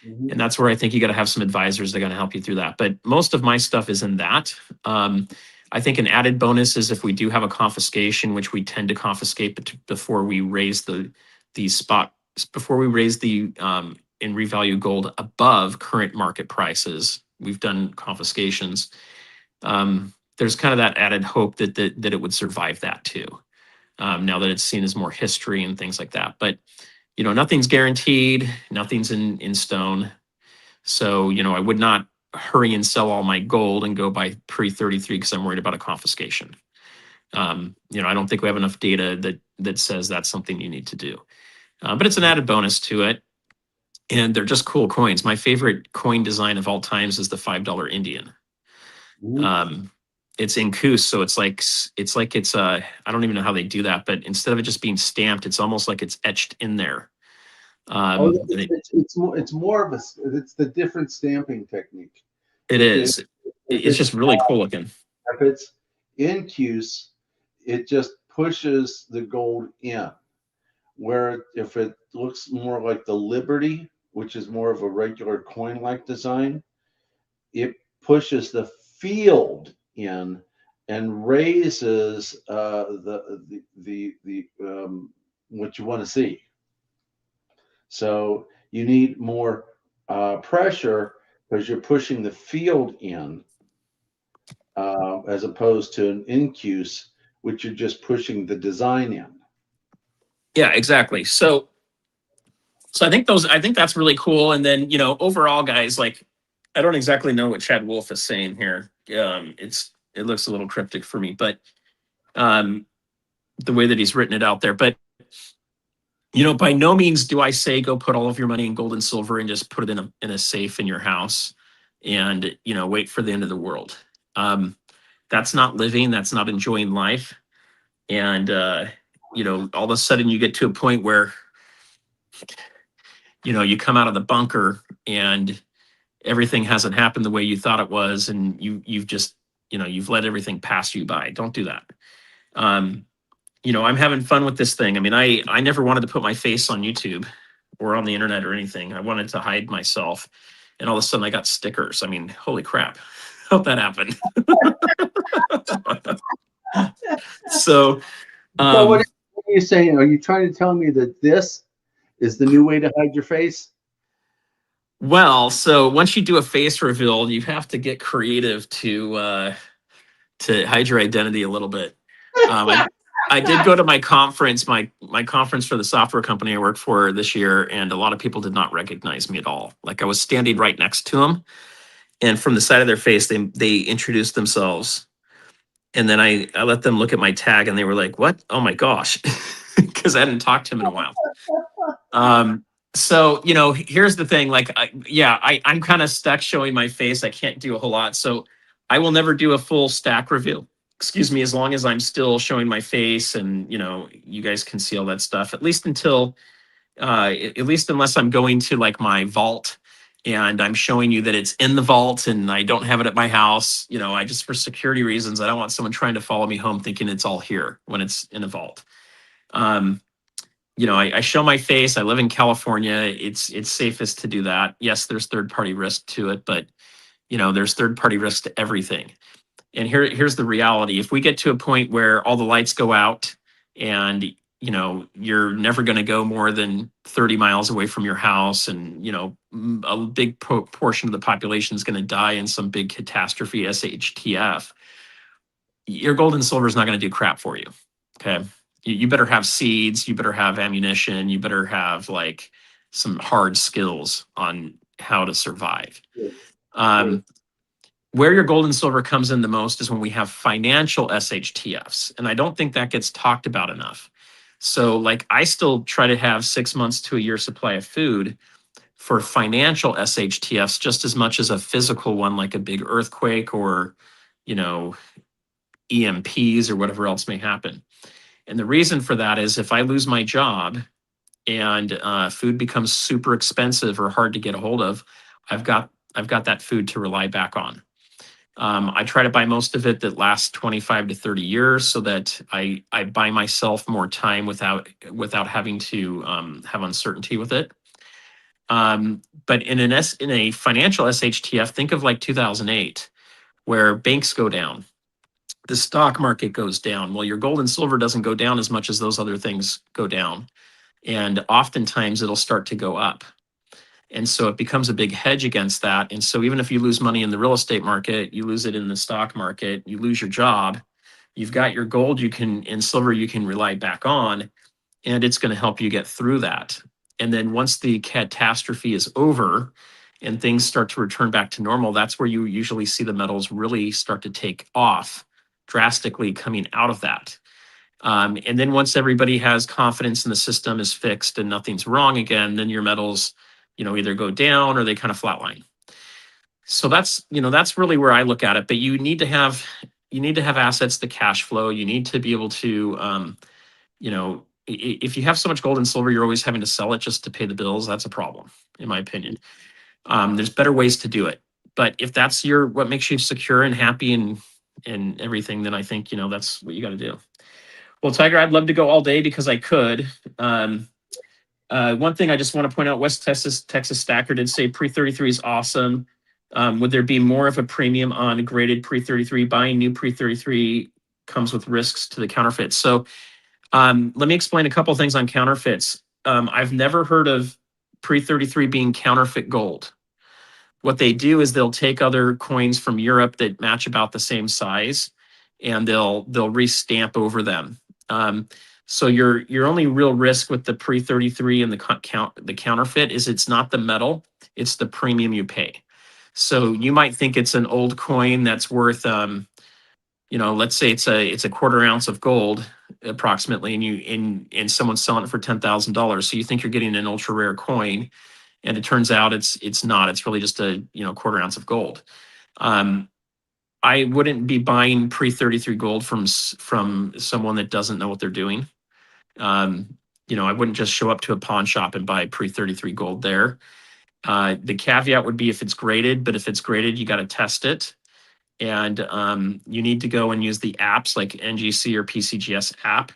Speaker 2: And that's where I think you got to have some advisors that are going to help you through that. But most of my stuff is in that. I think an added bonus is if we do have a confiscation, which we tend to confiscate before we raise the in revalue gold above current market prices. We've done confiscations. There's kind of that added hope that it would survive that too. Now that it's seen as more history and things like that, but nothing's guaranteed, nothing's in stone. So I would not hurry and sell all my gold and go buy pre-33 because I'm worried about a confiscation. I don't think we have enough data that says that's something you need to do. But it's an added bonus to it. And they're just cool coins. My favorite coin design of all times is the $5 Indian. It's in Coos, so it's I don't even know how they do that, but instead of it just being stamped, it's almost like it's etched in there.
Speaker 1: It's more of it's the different stamping technique.
Speaker 2: It's just really cool looking.
Speaker 1: If it's in Coos, it just pushes the gold in. Where if it looks more like the Liberty, which is more of a regular coin-like design, it pushes the field in and raises the what you want to see. So you need more pressure because you're pushing the field in, as opposed to an incuse, which you're just pushing the design in.
Speaker 2: Yeah, exactly. So I think that's really cool. And then, overall, guys, like, I don't exactly know what Chad Wolf is saying here. It's it looks a little cryptic for me, but the way that he's written it out there. But by no means do I say go put all of your money in gold and silver and just put it in a safe in your house and wait for the end of the world. That's not living. That's not enjoying life. And all of a sudden you get to a point where you come out of the bunker and everything hasn't happened the way you thought it was, and you've just you've let everything pass you by. Don't do that. I'm having fun with this thing. I mean, I never wanted to put my face on YouTube or on the internet or anything. I wanted to hide myself, and all of a sudden I got stickers. I mean, holy crap. How'd that happen? So
Speaker 1: what are you saying? Are you trying to tell me that this is the new way to hide your face?
Speaker 2: Well, so once you do a face reveal, you have to get creative to hide your identity a little bit. I did go to my conference, my conference for the software company I work for this year, and a lot of people did not recognize me at all. Like, I was standing right next to them, and from the side of their face, they introduced themselves, and then I let them look at my tag, and they were like, "What? Oh my gosh," because I hadn't talked to them in a while. So here's the thing. Like, I'm kind of stuck showing my face. I can't do a whole lot, so I will never do a full stack reveal. Excuse me, as long as I'm still showing my face and you guys can see all that stuff, at least unless I'm going to like my vault and I'm showing you that it's in the vault and I don't have it at my house. I just, for security reasons, I don't want someone trying to follow me home thinking it's all here when it's in a vault. I show my face. I live in California. It's safest to do that. Yes, there's third-party risk to it, but there's third-party risk to everything. And here's the reality. If we get to a point where all the lights go out and you're never going to go more than 30 miles away from your house, and a big portion of the population is going to die in some big catastrophe, SHTF, your gold and silver is not going to do crap for you. Okay, you better have seeds, you better have ammunition, you better have like some hard skills on how to survive. Where your gold and silver comes in the most is when we have financial SHTFs. And I don't think that gets talked about enough. So like, I still try to have 6 months to a year supply of food for financial SHTFs just as much as a physical one, like a big earthquake or, EMPs or whatever else may happen. And the reason for that is if I lose my job and food becomes super expensive or hard to get a hold of, I've got that food to rely back on. I try to buy most of it that lasts 25 to 30 years so that I buy myself more time without having to have uncertainty with it. But in a financial SHTF, think of like 2008, where banks go down, the stock market goes down. Well, your gold and silver doesn't go down as much as those other things go down. And oftentimes it'll start to go up. And so it becomes a big hedge against that. And so even if you lose money in the real estate market, you lose it in the stock market, you lose your job, you've got your gold and silver you can rely back on, and it's going to help you get through that. And then once the catastrophe is over and things start to return back to normal, that's where you usually see the metals really start to take off drastically coming out of that. And then once everybody has confidence in the system is fixed and nothing's wrong again, then your metals either go down or they kind of flatline. So that's really where I look at it. But you need to have assets to cash flow. You need to be able to, if you have so much gold and silver, you're always having to sell it just to pay the bills. That's a problem, in my opinion. There's better ways to do it. But if that's what makes you secure and happy and everything, then I think, that's what you got to do. Well, Tiger, I'd love to go all day because I could. One thing I just want to point out, West Texas Stacker did say pre-33 is awesome. Would there be more of a premium on graded pre-33? Buying new pre-33 comes with risks to the counterfeits. So let me explain a couple of things on counterfeits. I've never heard of pre-33 being counterfeit gold. What they do is they'll take other coins from Europe that match about the same size, and they'll restamp over them. So your only real risk with the pre-33 and the counterfeit is it's not the metal, it's the premium you pay. So you might think it's an old coin that's worth let's say it's a quarter ounce of gold approximately, and someone's selling it for $10,000. So you think you're getting an ultra rare coin, and it turns out it's not. It's really just a quarter ounce of gold. I wouldn't be buying pre-33 gold from someone that doesn't know what they're doing. I wouldn't just show up to a pawn shop and buy pre-33 gold there. The caveat would be if it's graded, but if it's graded, you got to test it. And you need to go and use the apps like NGC or PCGS app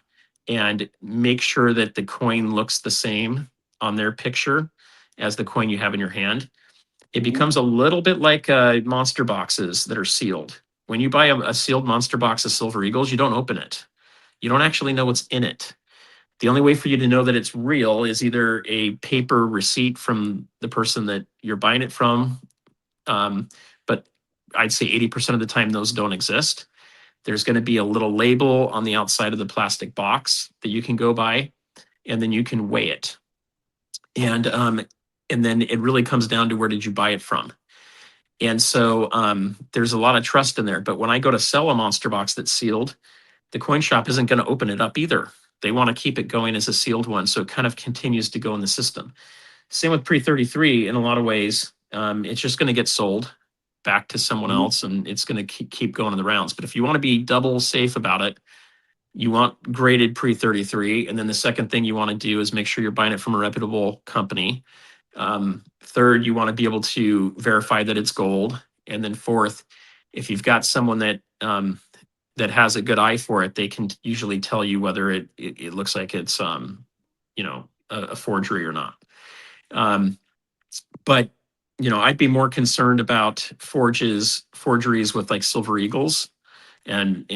Speaker 2: and make sure that the coin looks the same on their picture as the coin you have in your hand. It becomes a little bit like monster boxes that are sealed. When you buy a sealed monster box of Silver Eagles, you don't open it. You don't actually know what's in it. The only way for you to know that it's real is either a paper receipt from the person that you're buying it from. But I'd say 80% of the time those don't exist. There's going to be a little label on the outside of the plastic box that you can go by, and then you can weigh it. And then it really comes down to where did you buy it from? And so there's a lot of trust in there. But when I go to sell a monster box that's sealed, the coin shop isn't going to open it up either. They want to keep it going as a sealed one. So it kind of continues to go in the system. Same with pre-33 in a lot of ways. It's just going to get sold back to someone else, and it's going to keep going in the rounds. But if you want to be double safe about it, you want graded pre-33. And then the second thing you want to do is make sure you're buying it from a reputable company. Third, you want to be able to verify that it's gold. And then fourth, if you've got someone that that has a good eye for it, they can usually tell you whether it looks like it's a forgery or not. But I'd be more concerned about forgeries with like Silver Eagles and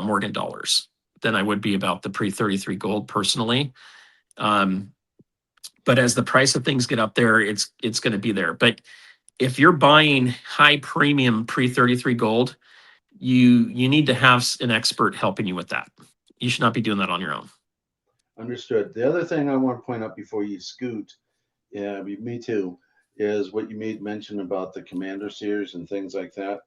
Speaker 2: Morgan dollars than I would be about the pre-33 gold personally. But as the price of things get up there, it's going to be there. But if you're buying high premium pre-33 gold, you need to have an expert helping you with that. You should not be doing that on your own.
Speaker 1: Understood. The other thing I want to point out before you scoot, yeah, me too, is what you made mention about the Commander series and things like that.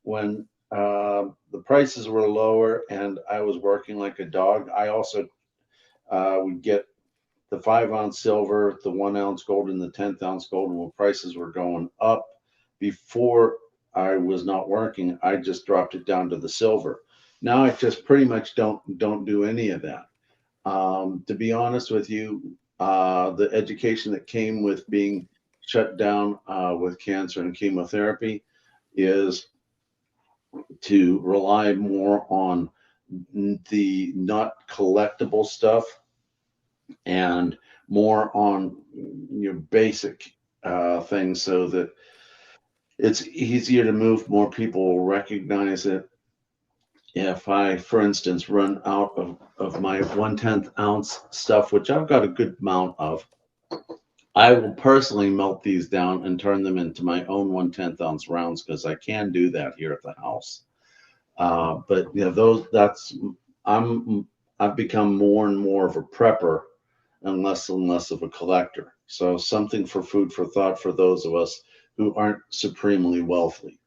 Speaker 1: When the prices were lower and I was working like a dog, I also would get the 5-ounce silver, the 1-ounce gold, and the 10th ounce gold. And when prices were going up before I was not working, I just dropped it down to the silver. Now I just pretty much don't do any of that. To be honest with you, the education that came with being shut down with cancer and chemotherapy is to rely more on the not collectible stuff and more on your basic things, so that it's easier to move. More people will recognize it. If I, for instance, run out of my 1/10 ounce stuff, which I've got a good amount of, I will personally melt these down and turn them into my own 1/10 ounce rounds, because I can do that here at the house. But I've become more and more of a prepper and less of a collector. So something for food for thought for those of us who aren't supremely wealthy.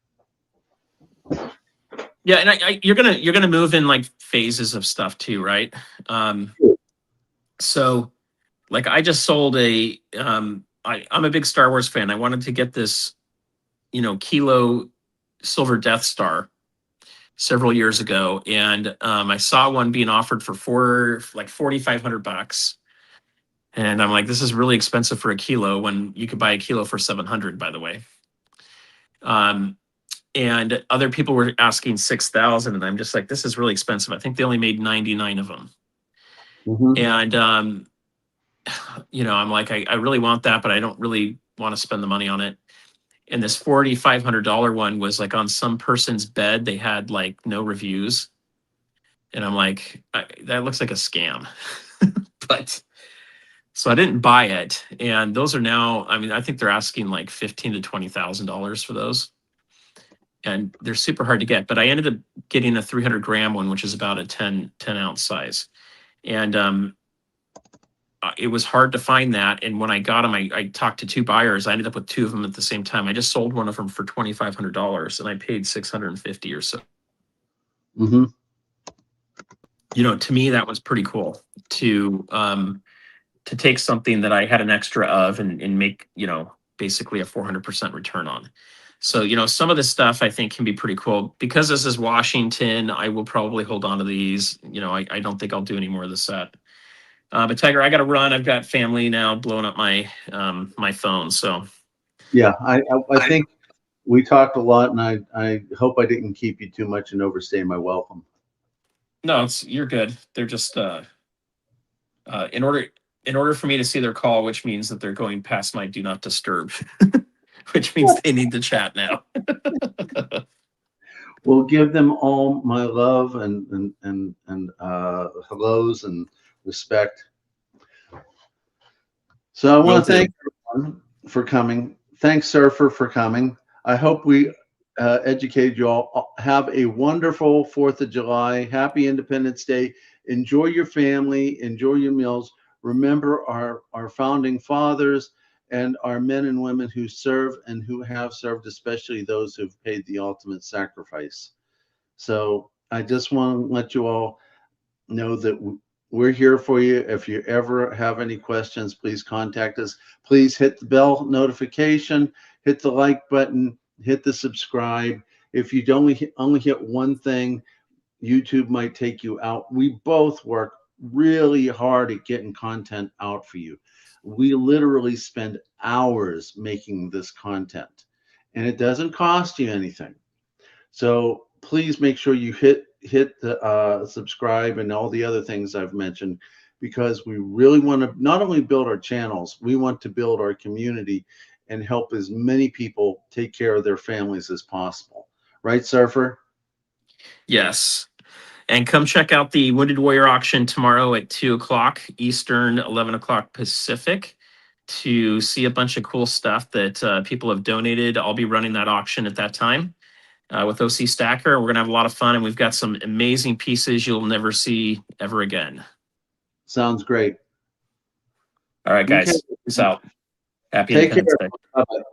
Speaker 2: Yeah, and you're gonna move in like phases of stuff too, right? So like I just sold I'm a big Star Wars fan. I wanted to get this, kilo silver Death Star several years ago, and I saw one being offered for like $4,500. And I'm like, this is really expensive for a kilo when you could buy a kilo for 700, by the way. And other people were asking 6,000, and I'm just like, this is really expensive. I think they only made 99 of them. And I'm like, I really want that, but I don't really want to spend the money on it. And this $4,500 one was like on some person's bed. They had like no reviews. And I'm like, that looks like a scam. But so I didn't buy it. And those are now, I think they're asking like $15,000 to $20,000 for those. And they're super hard to get. But I ended up getting a 300 gram one, which is about a 10 ounce size. And it was hard to find that. And when I got them, I talked to two buyers. I ended up with two of them at the same time. I just sold one of them for $2,500, and I paid $650 or so.
Speaker 1: Mm-hmm.
Speaker 2: You know, to me, that was pretty cool to take something that I had an extra of and make, you know, basically a 400% return on. So, you know, some of this stuff I think can be pretty cool. Because this is Washington, I will probably hold on to these. You know, I don't think I'll do any more of the set. But Tiger, I got to run. I've got family now blowing up my my phone. So
Speaker 1: Yeah, I think we talked a lot, and I hope I didn't keep you too much and overstay my welcome.
Speaker 2: no, you're good. They're just in order for me to see their call, which means that they're going past my do not disturb, which means they need to chat now.
Speaker 1: We'll give them all my love and hellos and respect. So I want to thank everyone for coming. Thanks, Surfer, for coming. I hope we educated you all. Have a wonderful 4th of July. Happy Independence Day. Enjoy your family. Enjoy your meals. Remember our founding fathers and our men and women who serve and who have served, especially those who've paid the ultimate sacrifice. So I just want to let you all know that we're here for you. If you ever have any questions, please contact us. Please hit the bell notification, hit the like button, hit the subscribe. If you only hit one thing, YouTube might take you out. We both work really hard at getting content out for you. We literally spend hours making this content, and it doesn't cost you anything. So please make sure you hit the subscribe and all the other things I've mentioned, because we really want to not only build our channels, we want to build our community and help as many people take care of their families as possible. Right, Surfer?
Speaker 2: Yes. And come check out the Wounded Warrior auction tomorrow at 2 o'clock Eastern, 11 o'clock Pacific to see a bunch of cool stuff that people have donated. I'll be running that auction at that time with OC Stacker. We're going to have a lot of fun, and we've got some amazing pieces you'll never see ever again.
Speaker 1: Sounds great.
Speaker 2: All right, guys.
Speaker 1: Okay.
Speaker 2: Peace out. Happy
Speaker 1: Take
Speaker 2: Independence
Speaker 1: care.
Speaker 2: Day.
Speaker 1: Bye-bye.